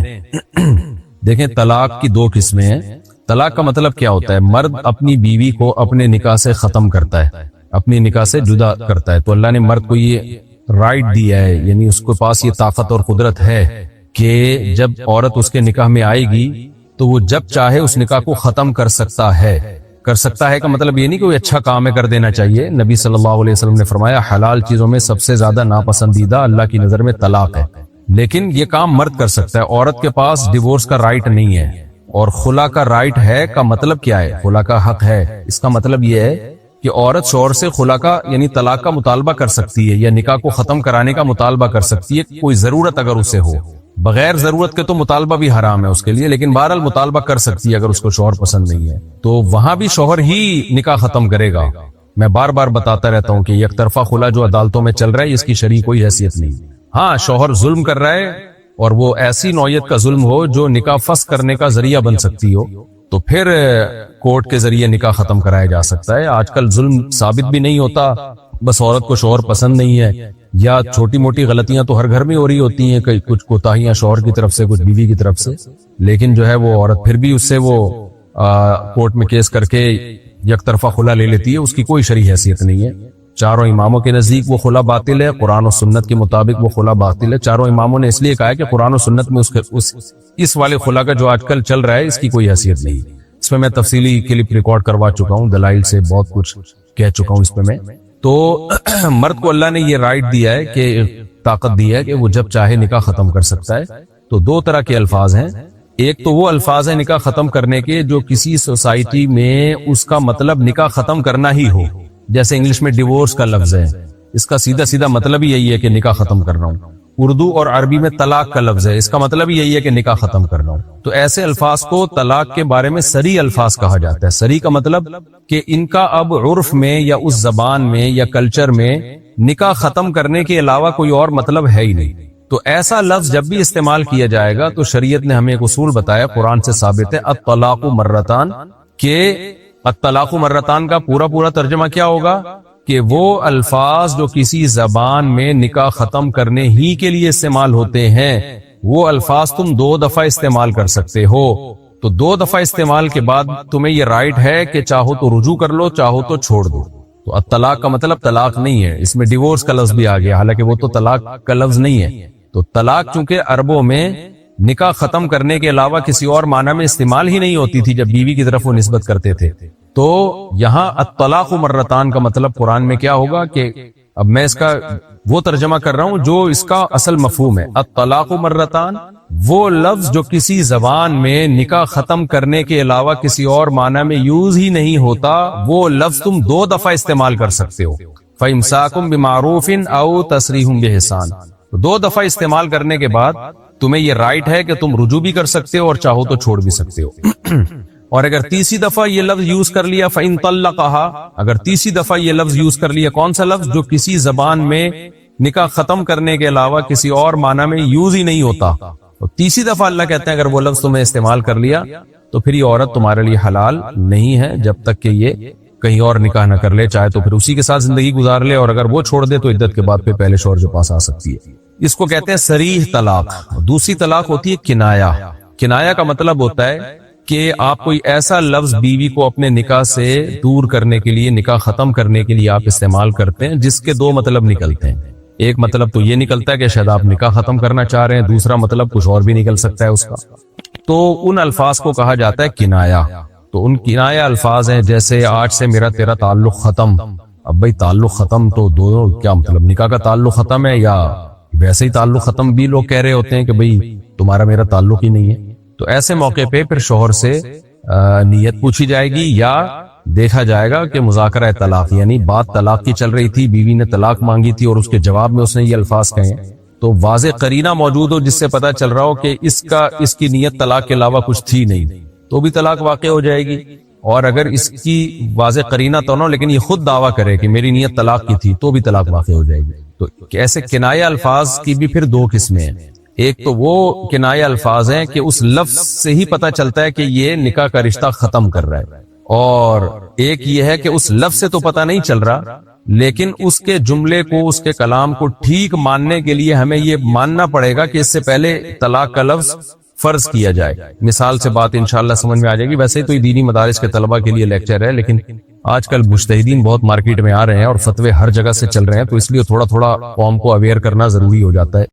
دیکھیں، طلاق کی 2 قسمیں ہیں۔ طلاق کا مطلب کیا ہوتا ہے؟ مرد اپنی بیوی کو اپنے نکاح سے ختم کرتا ہے، اپنی نکاح سے جدا کرتا ہے۔ تو اللہ نے مرد کو یہ رائٹ دیا ہے، یعنی اس کے پاس یہ طاقت اور قدرت ہے کہ جب عورت اس کے نکاح میں آئے گی تو وہ جب چاہے اس نکاح کو ختم کر سکتا ہے۔ کر سکتا ہے کا مطلب یہ نہیں کہ کوئی اچھا کام ہے کر دینا چاہیے۔ نبی صلی اللہ علیہ وسلم نے فرمایا حلال چیزوں میں سب سے زیادہ ناپسندیدہ اللہ کی نظر میں طلاق ہے، لیکن یہ کام مرد کر سکتا ہے۔ عورت کے پاس ڈیورس کا رائٹ نہیں ہے، اور خلا کا رائٹ ہے کا مطلب کیا ہے؟ خلا کا حق ہے، اس کا مطلب یہ ہے کہ عورت شوہر سے خلا کا یعنی طلاق کا مطالبہ کر سکتی ہے یا نکاح کو ختم کرانے کا مطالبہ کر سکتی ہے، کوئی ضرورت اگر اسے ہو۔ بغیر ضرورت کے تو مطالبہ بھی حرام ہے اس کے لیے، لیکن بہرحال مطالبہ کر سکتی ہے اگر اس کو شوہر پسند نہیں ہے، تو وہاں بھی شوہر ہی نکاح ختم کرے گا۔ میں بار بار بتاتا رہتا ہوں کہ یک طرفہ خلا جو عدالتوں میں چل رہا ہے اس کی شرعی کوئی حیثیت نہیں۔ ہاں، شوہر ظلم کر رہا ہے اور وہ ایسی نوعیت کا ظلم ہو جو نکاح فسخ کرنے کا ذریعہ بن سکتی ہو، تو پھر کورٹ کے ذریعے نکاح ختم کرایا جا سکتا ہے۔ آج کل ظلم ثابت بھی نہیں ہوتا، بس عورت کو شوہر پسند نہیں ہے، یا چھوٹی موٹی غلطیاں تو ہر گھر میں ہو رہی ہوتی ہیں، کچھ کوتاہیاں شوہر کی طرف سے کچھ بیوی کی طرف سے، لیکن جو ہے وہ عورت پھر بھی اس سے وہ کورٹ میں کیس کر کے یک طرفہ خلا لے لیتی ہے، اس کی کوئی شرعی حیثیت نہیں ہے۔ چاروں اماموں کے نزدیک وہ خلا باطل ہے، قرآن و سنت کے مطابق وہ خلا باطل ہے۔ چاروں اماموں نے اس لیے کہا ہے کہ قرآن و سنت میں اس والے خلا کا جو آج کل چل رہا ہے اس کی کوئی حیثیت نہیں۔ اس میں تفصیلی کلپ ریکارڈ کروا چکا ہوں، دلائل سے بہت کچھ کہہ چکا ہوں اس پہ میں۔ تو مرد کو اللہ نے یہ رائٹ دیا ہے کہ طاقت دی ہے کہ وہ جب چاہے نکاح ختم کر سکتا ہے۔ تو 2 طرح کے الفاظ ہیں، ایک تو وہ الفاظ ہیں نکاح ختم کرنے کے جو کسی سوسائٹی میں اس کا مطلب نکاح ختم کرنا ہی ہو، جیسے انگلش میں ڈیورس کا لفظ ہے، اس کا سیدھا مطلب ہی یہی ہے کہ نکاح ختم کر رہا ہوں۔ اردو اور عربی میں طلاق کا لفظ ہے، اس کا مطلب یہی ہے کہ نکاح ختم کر رہا ہوں۔ تو ایسے الفاظ کو طلاق کے بارے میں صریح الفاظ کہا جاتا ہے۔ صریح کا مطلب کہ ان کا اب عرف میں یا اس زبان میں یا کلچر میں نکاح ختم کرنے کے علاوہ کوئی اور مطلب ہے ہی نہیں۔ تو ایسا لفظ جب بھی استعمال کیا جائے گا تو شریعت نے ہمیں ایک اصول بتایا، قرآن سے ثابت ہے، الطلاق مرتان، کہ الطلاق مرتان کا پورا ترجمہ کیا ہوگا کہ وہ الفاظ جو کسی زبان میں نکاح ختم کرنے ہی کے لیے استعمال ہوتے ہیں وہ الفاظ تم 2 دفعہ استعمال کر سکتے ہو۔ تو 2 دفعہ استعمال کے بعد تمہیں یہ رائٹ ہے کہ چاہو تو رجوع کر لو، چاہو تو چھوڑ دو۔ تو الطلاق کا مطلب طلاق نہیں ہے، اس میں ڈیورس کا لفظ بھی آ گیا، حالانکہ وہ تو طلاق کا لفظ نہیں ہے۔ تو طلاق چونکہ عربوں میں نکاح ختم کرنے کے علاوہ کسی اور معنی میں استعمال ہی نہیں ہوتی تھی جب بیوی کی طرف وہ نسبت کرتے تھے، تو یہاں الطلاق مرتان کا مطلب قرآن میں کیا ہوگا کہ اب میں اس کا وہ ترجمہ کر رہا ہوں جو اس کا اصل مفہوم ہے۔ الطلاق مرتان وہ لفظ جو کسی زبان میں نکاح ختم کرنے کے علاوہ کسی اور معنی میں یوز ہی نہیں ہوتا، وہ لفظ تم 2 دفعہ استعمال کر سکتے ہو۔ فَإِمْسَاكُمْ بِمَعْرُوفٍ أَوْ تَسْرِيحٌ بِإِحْسَانٍ، تو 2 دفعہ استعمال کرنے کے بعد تمہیں یہ رائٹ ہے کہ تم رجوع بھی کر سکتے ہو اور چاہو تو چھوڑ بھی سکتے ہو۔ اور اگر تیسری دفعہ یہ لفظ یوز کر لیا فَإِن طَلَّقَهَا، اگر تیسری دفعہ یہ لفظ یوز کر لیا، کون سا لفظ جو کسی زبان میں نکاح ختم کرنے کے علاوہ کسی اور معنی میں یوز ہی نہیں ہوتا، تو تیسری دفعہ اللہ کہتے ہیں اگر وہ لفظ تمہیں استعمال کر لیا تو پھر یہ عورت تمہارے لیے حلال نہیں ہے جب تک کہ یہ کہیں اور نکاح نہ کر لے، چاہے تو پھر اسی کے ساتھ زندگی گزار لے، اور اگر وہ چھوڑ دے تو عدت کے بعد پھر پہلے شوہر کے پاس آ سکتی ہے۔ اس کو کہتے ہیں صریح طلاق۔ دوسری طلاق ہوتی ہے کنایا۔ کنایا کا مطلب ہوتا ہے کہ آپ کوئی ایسا لفظ بیوی کو اپنے نکاح سے دور کرنے کے لیے، نکاح ختم کرنے کے لیے آپ استعمال کرتے ہیں جس کے 2 مطلب نکلتے ہیں۔ ایک مطلب تو یہ نکلتا ہے کہ شاید آپ نکاح ختم کرنا چاہ رہے ہیں، دوسرا مطلب کچھ اور بھی نکل سکتا ہے اس کا، تو ان الفاظ کو کہا جاتا ہے کنایا۔ تو ان کنایا الفاظ ہیں جیسے آج سے میرا تیرا تعلق ختم۔ اب بھائی تعلق ختم تو دونوں کیا مطلب، نکاح کا تعلق ختم ہے یا ویسے ہی تعلق ختم بھی لوگ کہہ رہے ہوتے ہیں کہ بھئی تمہارا میرا تعلق ہی نہیں ہے۔ تو ایسے موقع پہ پھر شوہر سے نیت پوچھی جائے گی یا دیکھا جائے گا کہ مذاکرہ طلاق، یعنی بات طلاق کی چل رہی تھی، بیوی نے طلاق مانگی تھی اور اس کے جواب میں اس نے یہ الفاظ کہے ہیں، تو واضح قرینہ موجود ہو جس سے پتہ چل رہا ہو کہ اس کی نیت طلاق کے علاوہ کچھ تھی نہیں، تو بھی طلاق واقع ہو جائے گی۔ اور اگر اس کی واضح قرینہ تو نہ ہو لیکن یہ خود دعویٰ کرے کہ میری نیت طلاق کی تھی، تو بھی طلاق واقع ہو جائے گی۔ تو ایسے کنایہ الفاظ کی بھی پھر 2 قسمیں ہیں۔ ایک تو وہ کنایہ الفاظ ہیں کہ اس لفظ سے ہی پتہ چلتا ہے کہ یہ نکاح کا رشتہ ختم کر رہا ہے، اور ایک یہ ہے کہ اس لفظ سے تو پتہ نہیں چل رہا لیکن اس کے جملے کو، اس کے کلام کو ٹھیک ماننے کے لیے ہمیں یہ ماننا پڑے گا کہ اس سے پہلے طلاق کا لفظ فرض کیا جائے۔ مثال سے بات انشاءاللہ سمجھ میں آ جائے گی۔ ویسے ہی تو یہ دینی مدارس کے طلبہ کے لیے لیکچر ہے، لیکن آج کل مجتہدین بہت مارکیٹ میں آ رہے ہیں اور فتوے ہر جگہ سے چل رہے ہیں، تو اس لیے تھوڑا تھوڑا قوم کو اویئر کرنا ضروری ہو جاتا ہے۔